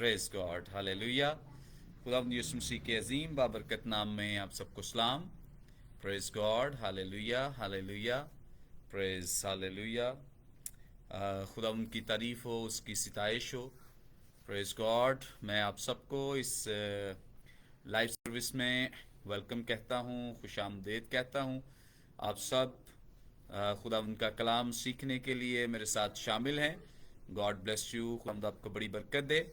Praise God, hallelujah. खुदावंद यीशु मसीह के अजीम बाबरकत नाम में आप सबको सलाम। Praise God, hallelujah hallelujah, praise hallelujah. खुदावंद की तारीफ हो, उसकी सिताइश हो। Praise God. मैं आप सबको इस लाइव सर्विस में वेलकम कहता हूँ, खुशामदीद कहता हूँ। आप सब खुदावंद का कलाम सीखने के लिए मेरे साथ शामिल हैं। गॉड ब्लेस यू, खुदावंद आपको बड़ी बरकत दे।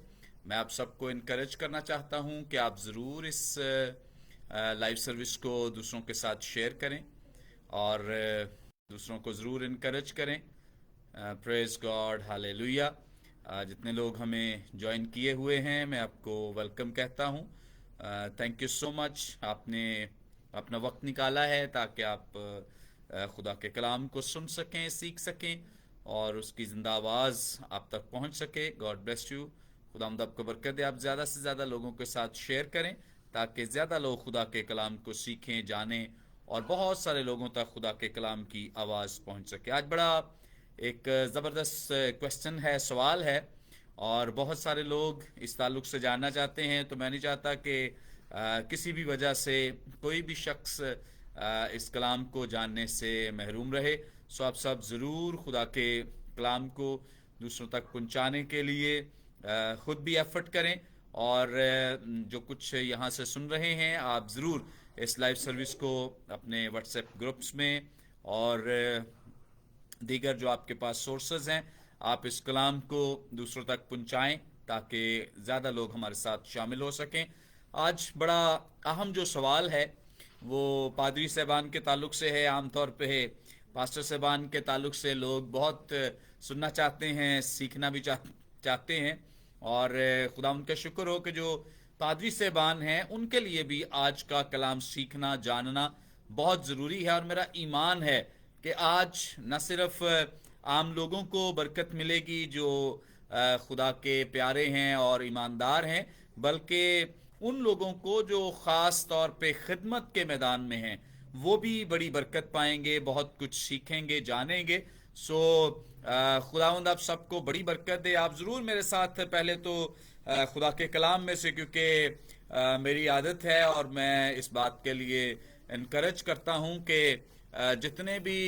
मैं आप सबको इनकरेज करना चाहता हूं कि आप ज़रूर इस लाइव सर्विस को दूसरों के साथ शेयर करें और दूसरों को ज़रूर इनकरेज करें। Praise God, hallelujah. जितने लोग हमें ज्वाइन किए हुए हैं, मैं आपको वेलकम कहता हूं। थैंक यू सो मच, आपने अपना वक्त निकाला है ताकि आप खुदा के कलाम को सुन सकें, सीख सकें और उसकी ज़िंदा आवाज़ आप तक पहुंच सके। गॉड ब्लेस यू, खुदावंद आपको बरकत दे। आप ज़्यादा से ज़्यादा लोगों के साथ शेयर करें ताकि ज़्यादा लोग खुदा के कलाम को सीखें, जानें और बहुत सारे लोगों तक खुदा के कलाम की आवाज़ पहुंच सके। आज बड़ा एक ज़बरदस्त क्वेश्चन है, सवाल है, और बहुत सारे लोग इस ताल्लुक से जानना चाहते हैं। तो मैं नहीं चाहता कि किसी भी वजह से कोई भी शख्स इस कलाम को जानने से महरूम रहे। सो आप सब ज़रूर खुदा के कलाम को दूसरों तक पहुंचाने के लिए खुद भी एफर्ट करें, और जो कुछ यहाँ से सुन रहे हैं आप ज़रूर इस लाइव सर्विस को अपने व्हाट्सएप ग्रुप्स में और दीगर जो आपके पास सोर्सेज हैं, आप इस कलाम को दूसरों तक पहुंचाएं ताकि ज़्यादा लोग हमारे साथ शामिल हो सकें। आज बड़ा अहम जो सवाल है वो पादरी साहबान के ताल्लुक से है। आमतौर पे है पास्टर साहबान के ताल्लुक से लोग बहुत सुनना चाहते हैं, सीखना भी चाहते हैं, और खुदा उनका शुक्र हो कि जो पादरी साहबान हैं उनके लिए भी आज का कलाम सीखना, जानना बहुत ज़रूरी है। और मेरा ईमान है कि आज न सिर्फ आम लोगों को बरकत मिलेगी जो खुदा के प्यारे हैं और ईमानदार हैं, बल्कि उन लोगों को जो ख़ास तौर पे खिदमत के मैदान में हैं वो भी बड़ी बरकत पाएंगे, बहुत कुछ सीखेंगे, जानेंगे। सो खुदावंद आप सबको बड़ी बरकत दे। आप ज़रूर मेरे साथ पहले तो खुदा के कलाम में से, क्योंकि मेरी आदत है और मैं इस बात के लिए इनकरेज करता हूँ कि जितने भी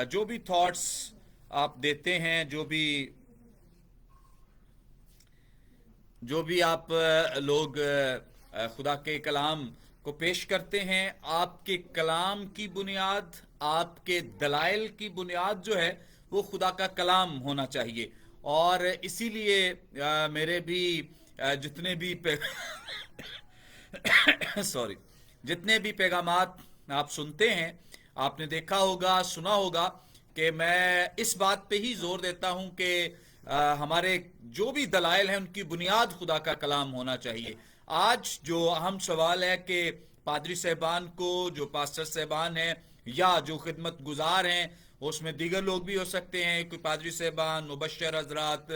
जो भी थॉट्स आप देते हैं, जो भी आप लोग खुदा के कलाम को पेश करते हैं, आपके कलाम की बुनियाद, आपके दलाइल की बुनियाद जो है वो खुदा का कलाम होना चाहिए। और इसीलिए मेरे भी जितने भी सॉरी जितने भी पैगामात आप सुनते हैं, आपने देखा होगा, सुना होगा कि मैं इस बात पे ही जोर देता हूं कि हमारे जो भी दलाइल हैं उनकी बुनियाद खुदा का कलाम होना चाहिए। आज जो अहम सवाल है कि पादरी साहबान को, जो पास्टर साहबान हैं या जो खिदमत गुजार हैं, उसमें दीगर लोग भी हो सकते हैं, कोई पादरी साहबान, मुबश्शिर हजरात,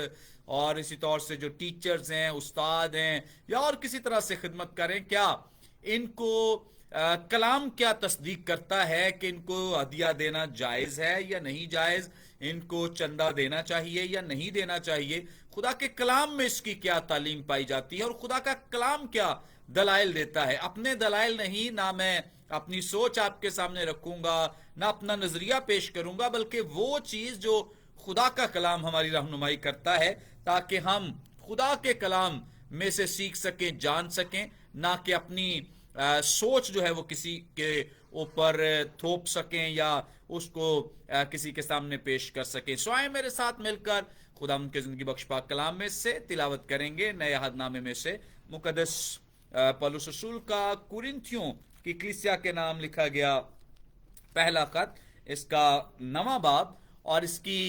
और इसी तौर से जो टीचर्स हैं, उस्ताद हैं, या और किसी तरह से खिदमत करें, क्या इनको कलाम क्या तस्दीक करता है कि इनको हदिया देना जायज़ है या नहीं जायज़, इनको चंदा देना चाहिए या नहीं देना चाहिए, खुदा के कलाम में इसकी क्या तालीम पाई जाती है और खुदा का कलाम क्या दलाइल देता है। अपने दलाइल नहीं, ना मैं अपनी सोच आपके सामने रखूंगा, ना अपना नजरिया पेश करूंगा, बल्कि वो चीज जो खुदा का कलाम हमारी रहनुमाई करता है, ताकि हम खुदा के कलाम में से सीख सकें, जान सकें, ना कि अपनी सोच जो है वो किसी के ऊपर थोप सकें या उसको किसी के सामने पेश कर सकें। सो आए मेरे साथ मिलकर खुदा उनके जिंदगी बख्श पाक कलाम में से तिलावत करेंगे। नए अहदनामे में से मुकद्दस पौलुस रसूल का कुरिन्थियों की कलीसिया के नाम लिखा गया पहला खत, इसका 9वां बाब और इसकी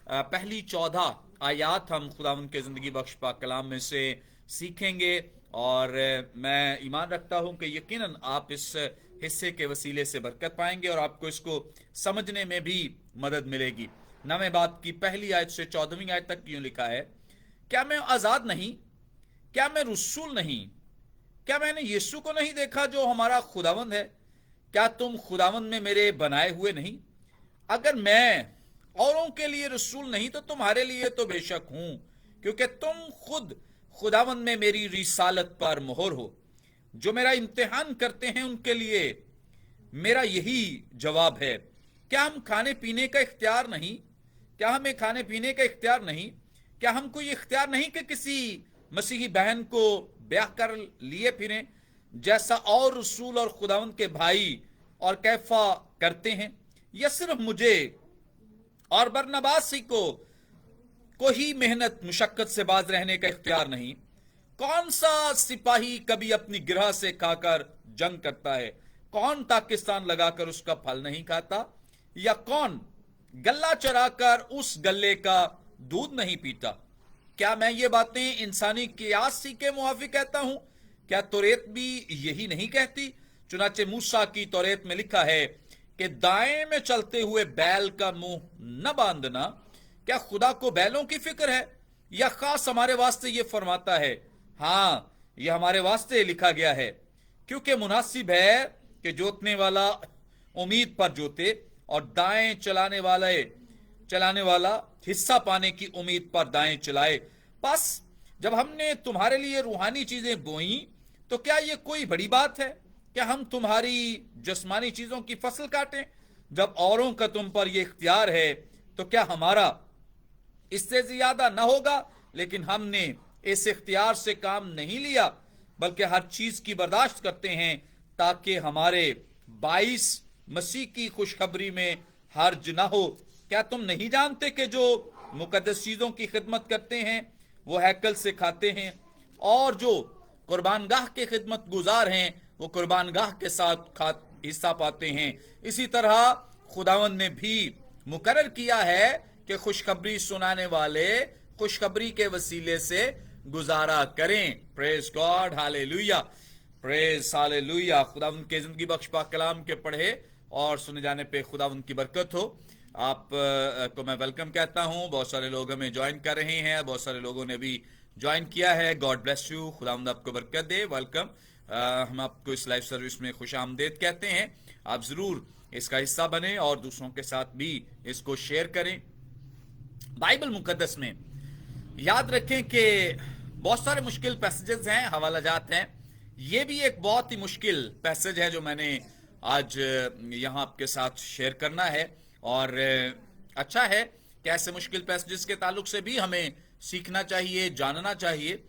पहली 14 आयात हम खुदा उनके जिंदगी बख्श पाक कलाम में से सीखेंगे। और मैं ईमान रखता हूं कि यकीनन आप इस हिस्से के वसीले से बरकत पाएंगे और आपको इसको समझने में भी मदद मिलेगी। 9वें बाब की पहली आयत से 14वीं आयत तक यूं लिखा है, क्या मैं आजाद नहीं? क्या मैं रसूल नहीं? क्या मैंने यीशु को नहीं देखा जो हमारा खुदावंद है? क्या तुम खुदावंद में मेरे बनाए हुए नहीं? अगर मैं औरों के लिए रसूल नहीं तो तुम्हारे लिए तो बेशक हूं, क्योंकि तुम खुद खुदावंद में मेरी रिसालत पर मोहर हो। जो मेरा इम्तिहान करते हैं उनके लिए मेरा यही जवाब है, क्या हम खाने पीने का इख्तियार नहीं, क्या हमें खाने पीने का इख्तियार नहीं, क्या हम कोई इख्तियार नहीं कि किसी मसीही बहन को ब्याह कर लिए फिरें, जैसा और रसूल और खुदावंद के भाई और कैफा करते हैं, या सिर्फ मुझे और बरनबास ही को ही मेहनत मुशक्कत से बाज रहने का इख्तियार नहीं। कौन सा सिपाही कभी अपनी गिरह से खाकर जंग करता है, कौन पाकिस्तान लगाकर उसका फल नहीं खाता, या कौन गल्ला चराकर उस गल्ले का दूध नहीं पीता। क्या मैं ये बातें इंसानी कियासी के मुआफिक कहता हूं? क्या तौरेत भी यही नहीं कहती? चुनाचे मूसा की तौरेत में लिखा है कि दाएं में चलते हुए बैल का मुंह न बांधना। क्या खुदा को बैलों की फिक्र है, या खास हमारे वास्ते ये फरमाता है? हाँ, ये हमारे वास्ते लिखा गया है, क्योंकि मुनासिब है कि जोतने वाला उम्मीद पर जोते और दाएं चलाने वाला हिस्सा पाने की उम्मीद पर दाएं चलाए। बस जब हमने तुम्हारे लिए रूहानी चीजें बोई तो क्या ये कोई बड़ी बात है? क्या हम तुम्हारी जिस्मानी चीजों की फसल काटें? जब औरों का तुम पर यह इख्तियार है तो क्या हमारा इससे ज्यादा न होगा? लेकिन हमने इस इख्तियार से काम नहीं लिया, बल्कि हर चीज की बर्दाश्त करते हैं ताकि हमारे 22 मसीह की खुशखबरी में हर्ज न हो। क्या तुम नहीं जानते कि जो मुकद्दस चीजों की खिदमत करते हैं वो हैकल से खाते हैं, और जो कुर्बानगाह के खिदमत गुजार हैं वो कुर्बानगाह के साथ हिस्सा पाते हैं। इसी तरह खुदावंद ने भी मुकर्रर किया है कि खुशखबरी सुनाने वाले खुशखबरी के वसीले से गुजारा करें। Praise God, hallelujah, praise hallelujah. खुदावंद के जिंदगी बख्श पाक कलाम के पढ़े और सुने जाने पे खुदावंद की बरकत हो। आप को मैं वेलकम कहता हूं। बहुत सारे लोग हमें ज्वाइन कर रहे हैं, बहुत सारे लोगों ने भी ज्वाइन किया है। गॉड ब्लेस यू, खुदावंद आपको बरकत दे। वेलकम। हम आपको इस लाइव सर्विस में खुश आमदेद कहते हैं। आप जरूर इसका हिस्सा बने और दूसरों के साथ भी इसको शेयर करें। बाइबल मुकद्दस में याद रखें कि बहुत सारे मुश्किल पैसेजेस हैं, हवाला जात हैं। ये भी एक बहुत ही मुश्किल पैसेज है जो मैंने आज यहां आपके साथ शेयर करना है, और अच्छा है कि ऐसे मुश्किल पैसेजेस के ताल्लुक से भी हमें सीखना चाहिए, जानना चाहिए।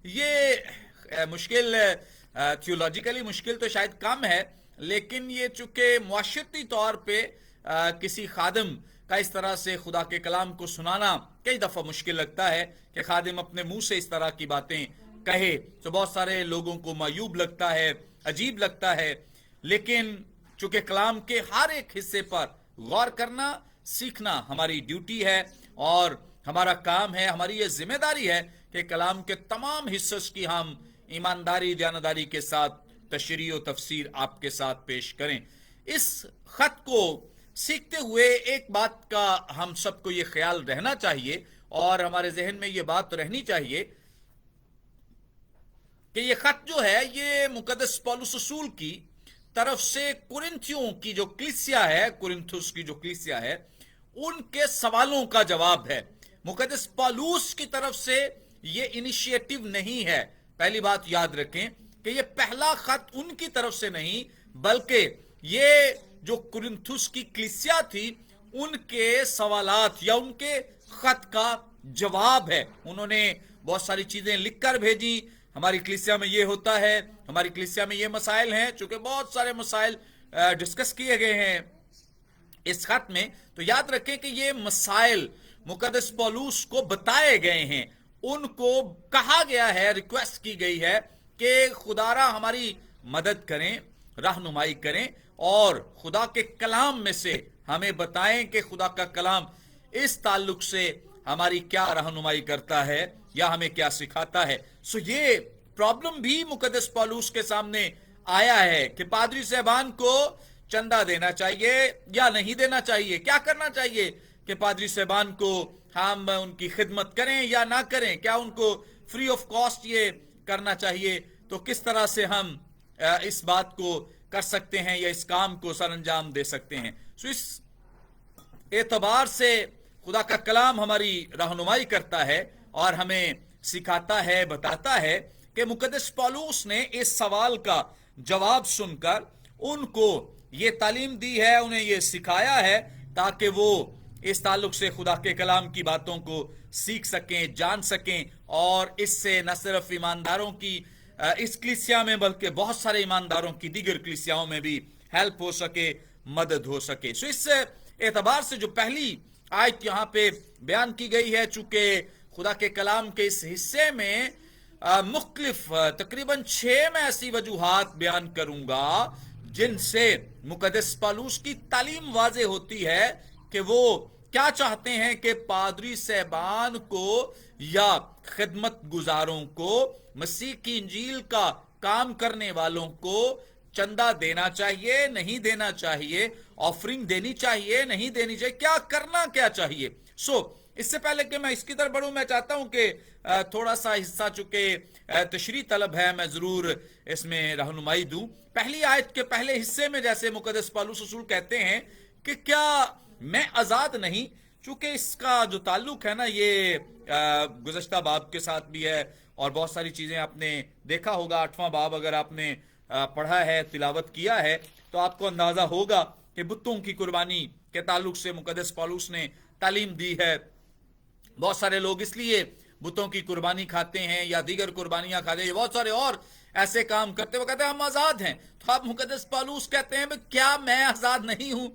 ये मुश्किल थियोलॉजिकली मुश्किल तो शायद कम है, लेकिन ये चूंकि मुआशरती तौर पे किसी खादिम का इस तरह से खुदा के कलाम को सुनाना कई दफा मुश्किल लगता है कि खादिम अपने मुंह से इस तरह की बातें कहे, तो बहुत सारे लोगों को मायूब लगता है, अजीब लगता है। लेकिन चूंकि कलाम के हर एक हिस्से पर गौर करना, सीखना हमारी ड्यूटी है और हमारा काम है, हमारी ये जिम्मेदारी है कि कलाम के तमाम हिस्सों की हम ईमानदारी, जानदारी के साथ तशरीह और तफसीर आपके साथ पेश करें। इस खत को सीखते हुए एक बात का हम सबको ये ख्याल रहना चाहिए और हमारे जहन में ये बात रहनी चाहिए कि ये खत जो है ये मुकद्दस पौलुस रसूल की तरफ से कुरिन्थियों की जो कलीसिया है, कुरिन्थुस की जो कलीसिया है, उनके सवालों का जवाब है। मुकद्दस पौलुस की तरफ से ये इनिशिएटिव नहीं है। पहली बात याद रखें कि ये पहला खत उनकी तरफ से नहीं, बल्कि ये जो कुरिन्थुस की कलीसिया थी उनके सवालात या उनके खत का जवाब है। उन्होंने बहुत सारी चीजें लिखकर भेजी। हमारी कलीसिया में ये होता है, हमारी कलीसिया में ये मसाइल हैं, चूंकि बहुत सारे मसाइल डिस्कस किए गए हैं इस खत में, तो याद रखें कि ये मसाइल मुकद्दस पौलुस को बताए गए हैं। उनको कहा गया है, रिक्वेस्ट की गई है कि खुदारा हमारी मदद करें, रहनुमाई करें और खुदा के कलाम में से हमें बताएं कि खुदा का कलाम इस ताल्लुक से हमारी क्या रहनुमाई करता है या हमें क्या सिखाता है। सो ये प्रॉब्लम भी मुकद्दस पौलुस के सामने आया है कि पादरी साहबान को चंदा देना चाहिए या नहीं देना चाहिए, क्या करना चाहिए कि पादरी साहबान को हम उनकी खिदमत करें या ना करें, क्या उनको फ्री ऑफ कॉस्ट ये करना चाहिए, तो किस तरह से हम इस बात को कर सकते हैं या इस काम को सर अंजाम दे सकते हैं। सो इस एतबार से खुदा का कलाम हमारी रहनुमाई करता है और हमें सिखाता है, बताता है कि मुकद्दस पौलुस ने इस सवाल का जवाब सुनकर उनको ये तालीम दी है, उन्हें ये सिखाया है ताकि वो इस ताल्लुक से खुदा के कलाम की बातों को सीख सकें, जान सकें, और इससे न सिर्फ ईमानदारों की इस कलीसिया में बल्कि बहुत सारे ईमानदारों की दीगर कलीसियाओं में भी हेल्प हो सके, मदद हो सके। सो इस एतबार से जो पहली आयत यहाँ पे बयान की गई है, चूंकि खुदा के कलाम के इस हिस्से में मुख्तलिफ तकरीबन 6 मैं ऐसी वजूहात बयान करूंगा जिनसे मुकद्दस पौलुस की तालीम वाज़े होती है कि वो क्या चाहते हैं कि पादरी सहबान को या खिदमत गुजारों को, मसीह की इंजील का काम करने वालों को चंदा देना चाहिए, नहीं देना चाहिए, ऑफरिंग देनी चाहिए, नहीं देनी चाहिए, क्या करना क्या चाहिए। इससे पहले कि मैं इसकी तरफ बढ़ूं, मैं चाहता हूं कि थोड़ा सा हिस्सा चूंकि तशरीह तलब है, मैं जरूर इसमें रहनुमाई दूं। पहली आयत के पहले हिस्से में जैसे मुकद्दस पौलुस रसूल कहते हैं कि क्या मैं आजाद नहीं, चूंकि इसका जो ताल्लुक है ना ये गुज़श्ता बाब के साथ भी है, और बहुत सारी चीजें आपने देखा होगा। 8वां बाब अगर आपने पढ़ा है, तिलावत किया है, तो आपको अंदाजा होगा कि बुतों की कुर्बानी के ताल्लुक से मुकद्दस पौलुस ने तालीम दी है। बहुत सारे लोग इसलिए बुतों की कुर्बानी खाते हैं या दीगर कुर्बानियां खाते हैं, बहुत सारे और ऐसे काम करते, वो कहते हैं हम आजाद हैं। तो आप मुकद्दस पौलुस कहते हैं क्या मैं आजाद नहीं हूं,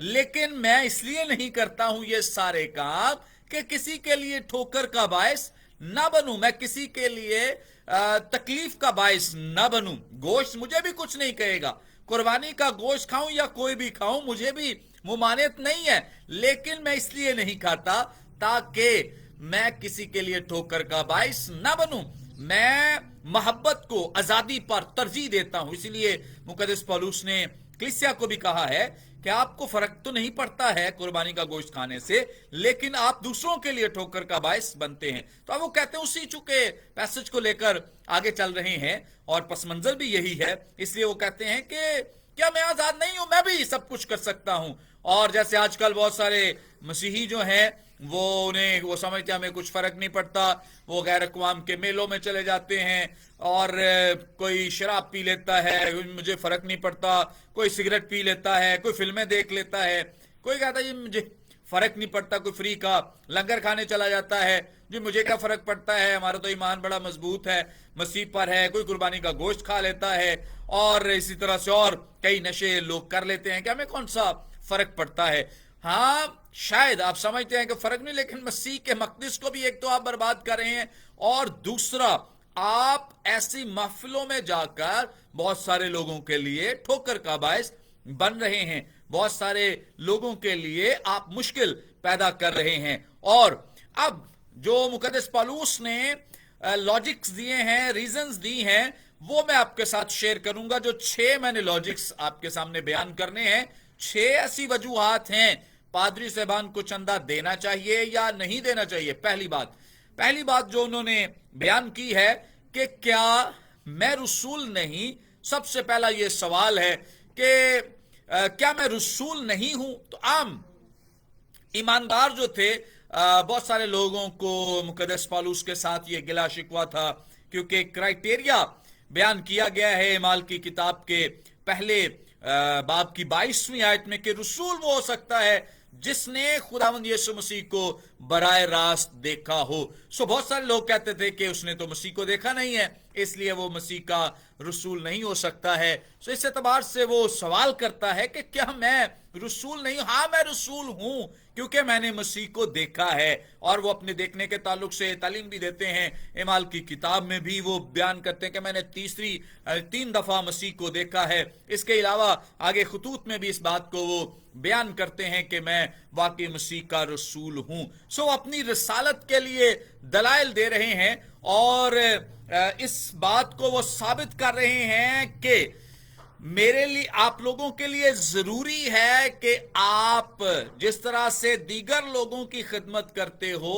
लेकिन मैं इसलिए नहीं करता हूं ये सारे काम कि किसी के लिए ठोकर का बायस ना बनूं, मैं किसी के लिए तकलीफ का बायस ना बनूं। गोश्त मुझे भी कुछ नहीं कहेगा, कुर्बानी का गोश्त खाऊं या कोई भी खाऊं मुझे भी मुमानियत नहीं है, लेकिन मैं इसलिए नहीं खाता ताकि मैं किसी के लिए ठोकर का बायस ना बनूं। मैं मोहब्बत को आजादी पर तरजीह देता हूं। इसीलिए मुकद्दस पौलुस ने कलीसिया को भी कहा है कि आपको फर्क तो नहीं पड़ता है कुर्बानी का गोश्त खाने से, लेकिन आप दूसरों के लिए ठोकर का बायस बनते हैं। तो अब वो कहते हैं उसी चुके पैसेज को लेकर आगे चल रहे हैं, और पस मंजर भी यही है। इसलिए वो कहते हैं कि क्या मैं आजाद नहीं हूं, मैं भी सब कुछ कर सकता हूं। और जैसे आजकल बहुत सारे मसीही जो हैं वो समझते हैं हमें कुछ फर्क नहीं पड़ता, वो गैर अक़वाम के मेलों में चले जाते हैं और कोई शराब पी लेता है, मुझे फर्क नहीं पड़ता, कोई सिगरेट पी लेता है, कोई फिल्में देख लेता है, कोई कहता है जी मुझे फर्क नहीं पड़ता, कोई फ्री का लंगर खाने चला जाता है, जी मुझे क्या फर्क पड़ता है, हमारा तो ईमान बड़ा मजबूत है, मसीह पर है। कोई कुर्बानी का गोश्त खा लेता है, और इसी तरह से और कई नशे लोग कर लेते हैं कि हमें कौन सा फर्क पड़ता है। हाँ, शायद आप समझते हैं कि फर्क नहीं, लेकिन मसीह के मकदस को भी एक तो आप बर्बाद कर रहे हैं, और दूसरा आप ऐसी महफिलों में जाकर बहुत सारे लोगों के लिए ठोकर का बायस बन रहे हैं, बहुत सारे लोगों के लिए आप मुश्किल पैदा कर रहे हैं। और अब जो मुकद्दस पौलुस ने लॉजिक्स दिए हैं, रीजंस दी हैं, वो मैं आपके साथ शेयर करूंगा। जो 6 मैंने लॉजिक्स आपके सामने बयान करने हैं, 6 ऐसी वजूहात हैं पादरी साहबान को चंदा देना चाहिए या नहीं देना चाहिए। पहली बात जो उन्होंने बयान की है कि क्या मैं रसूल नहीं। सबसे पहला यह सवाल है कि क्या मैं रसूल नहीं हूं। तो आम ईमानदार जो थे, बहुत सारे लोगों को मुकद्दस पौलुस के साथ ये गिला शिकवा था, क्योंकि क्राइटेरिया बयान किया गया है माल की किताब के पहले बाब की 22वीं आयत में कि रसूल वो हो सकता है जिसने खुदावंद यीशु मसीह को बराह रास्त देखा हो। बहुत सारे लोग कहते थे कि उसने तो मसीह को देखा नहीं है, इसलिए वो मसीह का रसूल नहीं हो सकता है। इस एतबार से वो सवाल करता है कि क्या मैं रसूल नहीं हूं। हाँ, मैं रसूल हूं क्योंकि मैंने मसीह को देखा है। और वो अपने देखने के ताल्लुक से तालीम भी देते हैं। एमाल की किताब में भी वो बयान करते हैं कि मैंने 3 दफा मसीह को देखा है। इसके अलावा आगे खुतूत में भी इस बात को वो बयान करते हैं कि मैं वाकई मसीह का रसूल हूं। अपनी रसालत के लिए दलाइल दे रहे हैं, और इस बात को वो साबित कर रहे हैं कि मेरे लिए, आप लोगों के लिए जरूरी है कि आप जिस तरह से दीगर लोगों की खिदमत करते हो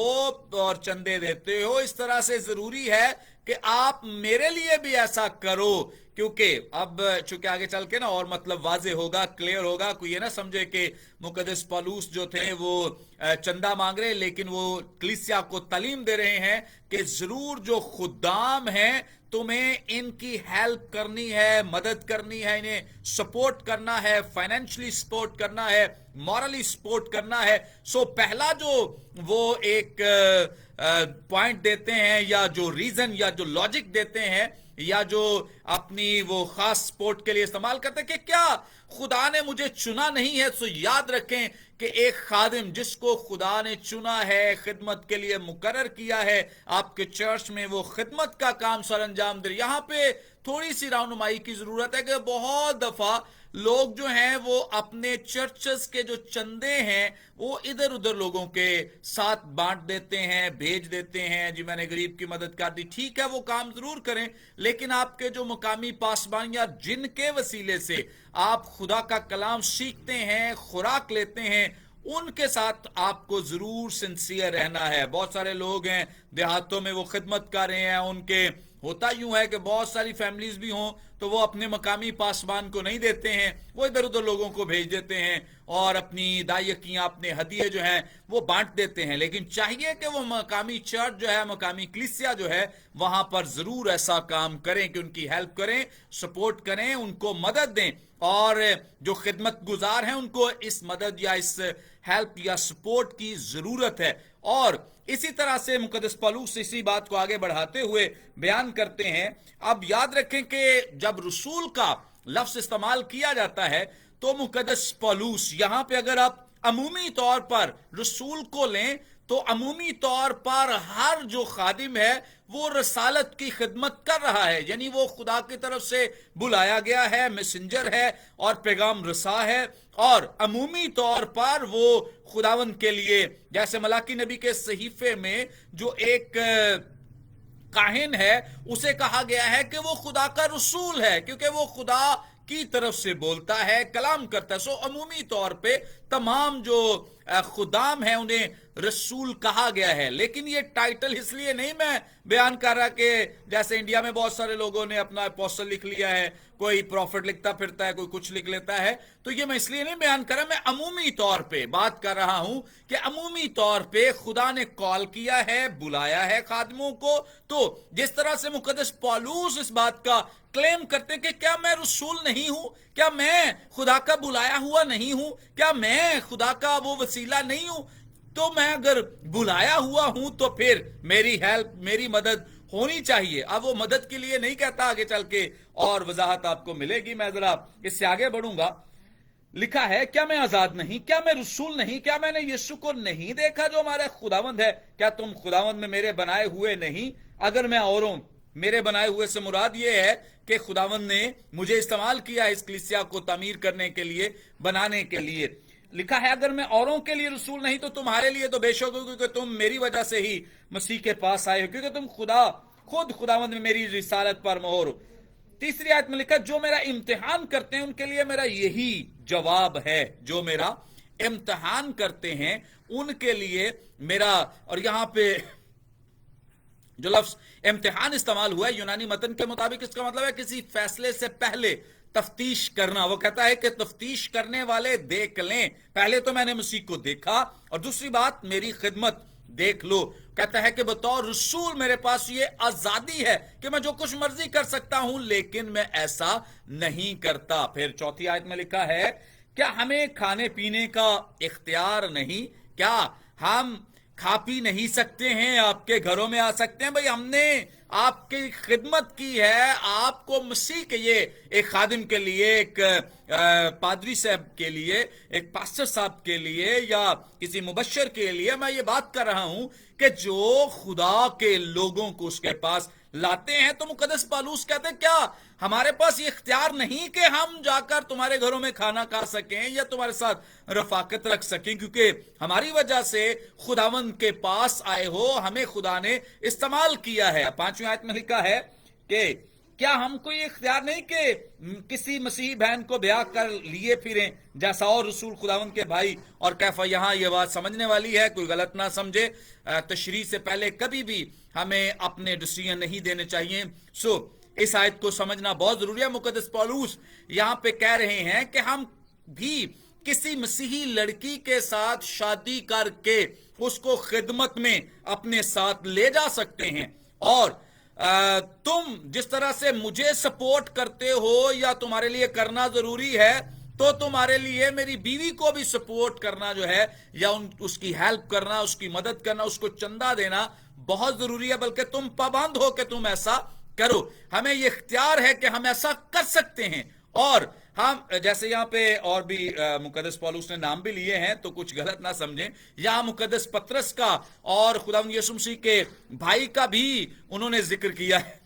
और चंदे देते हो, इस तरह से जरूरी है کہ आप मेरे लिए भी ऐसा करो, क्योंकि अब चूंकि आगे चल के ना और मतलब वाजे होगा, क्लियर होगा, कोई ये ना समझे कि मुकद्दस पौलुस जो थे वो चंदा मांग रहे, लेकिन वो कलीसिया को तालीम दे रहे हैं कि जरूर जो खुदाम हैं तुम्हें इनकी हेल्प करनी है, मदद करनी है, इन्हें सपोर्ट करना है, फाइनेंशियली सपोर्ट करना है, मॉरली सपोर्ट करना है। सो पहला जो वो एक पॉइंट देते हैं या जो रीजन या जो लॉजिक देते हैं या जो अपनी वो खास सपोर्ट के लिए इस्तेमाल करते हैं कि क्या खुदा ने मुझे चुना नहीं है। सो याद रखें कि एक खादिम जिसको खुदा ने चुना है, खिदमत के लिए मुकर्रर किया है आपके चर्च में, वो खिदमत का काम सर अंजाम दे। यहाँ पे थोड़ी सी रहनुमाई की जरूरत है कि बहुत दफा लोग जो हैं वो अपने चर्चेस के जो चंदे हैं वो इधर उधर लोगों के साथ बांट देते हैं, भेज देते हैं। जी मैंने गरीब की मदद कर दी, ठीक है वो काम जरूर करें, लेकिन आपके जो मुकामी पासबान या जिनके वसीले से आप खुदा का कलाम सीखते हैं, खुराक लेते हैं, उनके साथ आपको जरूर सिंसियर रहना है। बहुत सारे लोग हैं देहातों में वो खिदमत कर रहे हैं, उनके होता यूं है कि बहुत सारी फैमिलीज भी हों तो वो अपने मकामी पासबान को नहीं देते हैं, वो इधर उधर लोगों को भेज देते हैं और अपनी दायकियां, अपने हदिये जो हैं वो बांट देते हैं। लेकिन चाहिए कि वो मकामी चर्च जो है, मकामी कलीसिया जो है, वहां पर जरूर ऐसा काम करें कि उनकी हेल्प करें, सपोर्ट करें, उनको मदद दें, और जो खिदमत गुजार हैं उनको इस मदद या इस हेल्प या सपोर्ट की जरूरत है। और इसी तरह से मुकद्दस पौलुस इसी बात को आगे बढ़ाते हुए बयान करते हैं। अब याद रखें कि जब रसूल का लफ्ज इस्तेमाल किया जाता है तो मुकद्दस पौलुस, यहां पे अगर आप अमूमी तौर पर रसूल को लें तो अमूमी तौर पर हर जो खादिम है वो रसालत की खिदमत कर रहा है, यानी वो खुदा की तरफ से बुलाया गया है, मैसेंजर है और पैगाम रसा है, और अमूमी तौर पर वो खुदावन के लिए, जैसे मलाकी नबी के सहीफे में जो एक काहिन है उसे कहा गया है कि वो खुदा का रसूल है, क्योंकि वो खुदा की तरफ से बोलता है, कलाम करता है। सो अमूमी तौर पे तमाम जो खुदाम है उन्हें रसूल कहा गया है। लेकिन ये टाइटल इसलिए नहीं मैं बयान कर रहा कि जैसे इंडिया में बहुत सारे लोगों ने अपना अपोस्टल लिख लिया है, कोई प्रॉफिट लिखता फिरता है, कोई कुछ लिख लेता है, तो ये मैं इसलिए नहीं बयान कर रहा, मैं अमूमी तौर पे बात कर रहा हूं कि अमूमी तौर पे खुदा ने कॉल किया है, बुलाया है खादिमों को। तो जिस तरह से मुकद्दस पौलुस इस बात का क्लेम करते कि क्या मैं रसूल नहीं हूं, क्या मैं खुदा का बुलाया हुआ नहीं हूं, क्या मैं खुदा का वो वसीला नहीं हूं, तो मैं अगर बुलाया हुआ हूं तो फिर मेरी हेल्प, मेरी मदद होनी चाहिए। अब वो मदद के लिए नहीं कहता, आगे चल के और वजाहत आपको मिलेगी, मैं जरा इससे आगे बढ़ूंगा। लिखा है, क्या मैं आजाद नहीं, क्या मैं रसूल नहीं, क्या मैंने यीशु को नहीं देखा जो हमारा खुदावंद है, क्या तुम खुदावंद में मेरे बनाए हुए नहीं। अगर मैं औरों, मेरे बनाए हुए से मुराद ये है कि खुदावंद ने मुझे इस्तेमाल किया इस कलीसिया को तामीर करने के लिए, बनाने के लिए। लिखा है, अगर मैं औरों के लिए रसूल नहीं तो तुम्हारे लिए तो बेशक हो, क्योंकि तुम मेरी वजह से ही मसीह के पास आए हो, क्योंकि तुम खुद खुदावंद में मेरी रिसालत पर मोहर हो। तीसरी आयत में लिखा, जो मेरा इम्तिहान करते हैं उनके लिए मेरा यही जवाब है। जो मेरा इम्तिहान करते हैं उनके लिए मेरा, और यहां पे जो लफ्ज इम्तिहान इस्तेमाल हुआ है यूनानी मतन के मुताबिक इसका मतलब है किसी फैसले से पहले तफ्तीश करना। वो कहता है कि तफ्तीश करने वाले देख लें, पहले तो मैंने मसीह को देखा, और दूसरी बात मेरी खिदमत देख लो। कहता है कि बतौर रसूल मेरे पास ये आजादी है कि मैं जो कुछ मर्जी कर सकता हूं, लेकिन मैं ऐसा नहीं करता। फिर चौथी आयत में लिखा है, क्या हमें खाने पीने का इख्तियार नहीं, क्या हम खा पी नहीं सकते हैं, आपके घरों में आ सकते हैं। भाई हमने आपकी खिदमत की है, आपको मसीह के ये एक खादिम के लिए, एक पादरी साहब के लिए, एक पास्टर साहब के लिए या किसी मुबशर के लिए मैं ये बात कर रहा हूं कि जो खुदा के लोगों को उसके पास लाते हैं। तो मुकद्दस पौलुस कहते हैं, क्या हमारे पास ये इख्तियार नहीं कि हम जाकर तुम्हारे घरों में खाना खा सकें या तुम्हारे साथ रफाकत रख सकें, क्योंकि हमारी वजह से खुदावंद के पास आए हो, हमें खुदा ने इस्तेमाल किया है। 5वीं आयत में लिखा है कि کیا ہم کو یہ اختیار نہیں کہ کسی مسیحی بہن کو بیاہ کر لیے پھریں جیسا اور رسول خداوند کے بھائی؟ اور کیفا یہاں یہ بات سمجھنے والی ہے، کوئی غلط نہ سمجھے، تشریح سے پہلے کبھی بھی ہمیں اپنے ڈیسیژن نہیں دینے چاہیے۔ اس آیت کو سمجھنا بہت ضروری ہے۔ مقدس پولس یہاں پہ کہہ رہے ہیں کہ ہم بھی کسی مسیحی لڑکی کے ساتھ شادی کر کے اس کو خدمت میں اپنے ساتھ لے جا سکتے ہیں، اور تم جس طرح سے مجھے سپورٹ کرتے ہو یا تمہارے لیے کرنا ضروری ہے، تو تمہارے لیے میری بیوی کو بھی سپورٹ کرنا جو ہے، یا اس کی ہیلپ کرنا، اس کی مدد کرنا، اس کو چندہ دینا بہت ضروری ہے، بلکہ تم پابند ہو کہ تم ایسا کرو۔ ہمیں یہ اختیار ہے کہ ہم ایسا کر سکتے ہیں، اور ہم جیسے یہاں پہ اور بھی مقدس پولس نے نام بھی لیے ہیں تو کچھ غلط نہ سمجھیں، یہاں مقدس پطرس کا اور خداوند یسوع مسیح کے بھائی کا بھی انہوں نے ذکر کیا ہے،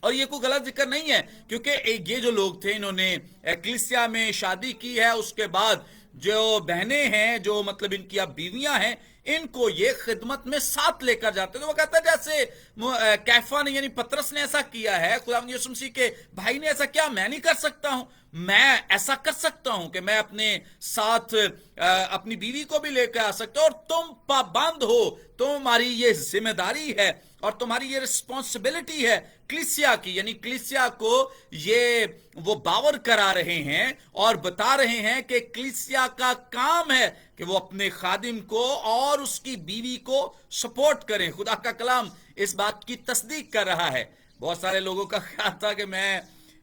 اور یہ کوئی غلط ذکر نہیں ہے، کیونکہ یہ جو لوگ تھے انہوں نے ایکلیسیا میں شادی کی ہے، اس کے بعد جو بہنیں ہیں، جو مطلب ان کی اب بیویاں ہیں، ان کو یہ خدمت میں ساتھ لے کر جاتے ہیں۔ تو وہ کہتا ہے جیسے کیفا نے یعنی پطرس نے ایسا کیا ہے، خداوند یسوع مسیح کے بھائی نے ایسا کیا میں نہیں کر سکتا ہوں؟ میں ایسا کر سکتا ہوں کہ میں اپنے ساتھ اپنی بیوی کو بھی لے کے آ سکتا ہوں، اور تم پابند ہو، تمہاری یہ ذمہ داری ہے اور تمہاری یہ رسپانسبلٹی ہے کلیسیا کی، یعنی کلیسیا کو یہ وہ باور کرا رہے ہیں اور بتا رہے ہیں کہ کلیسیا کا کام ہے کہ وہ اپنے خادم کو اور اس کی بیوی کو سپورٹ کریں۔ خدا کا کلام اس بات کی تصدیق کر رہا ہے۔ بہت سارے لوگوں کا خیال تھا کہ میں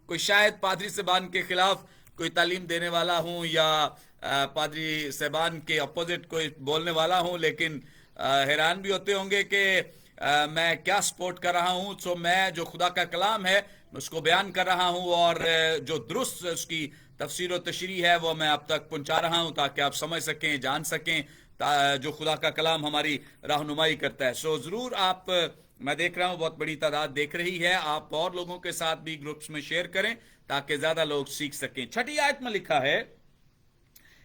کوئی شاید پادری صاحبان کے خلاف کوئی تعلیم دینے والا ہوں یا پادری صاحبان کے اپوزٹ کوئی بولنے والا ہوں، لیکن حیران بھی ہوتے ہوں گے کہ میں کیا سپورٹ کر رہا ہوں۔ سو میں جو خدا کا کلام ہے اس کو بیان کر رہا ہوں، اور جو درست اس کی تفسیر و تشریح ہے وہ میں آپ تک پہنچا رہا ہوں تاکہ آپ سمجھ سکیں، جان سکیں جو خدا کا کلام ہماری رہنمائی کرتا ہے۔ سو ضرور آپ، میں دیکھ رہا ہوں بہت بڑی تعداد دیکھ رہی ہے، آپ اور لوگوں کے ساتھ بھی گروپس میں شیئر کریں تاکہ زیادہ لوگ سیکھ سکیں۔ 6 آیت میں لکھا ہے،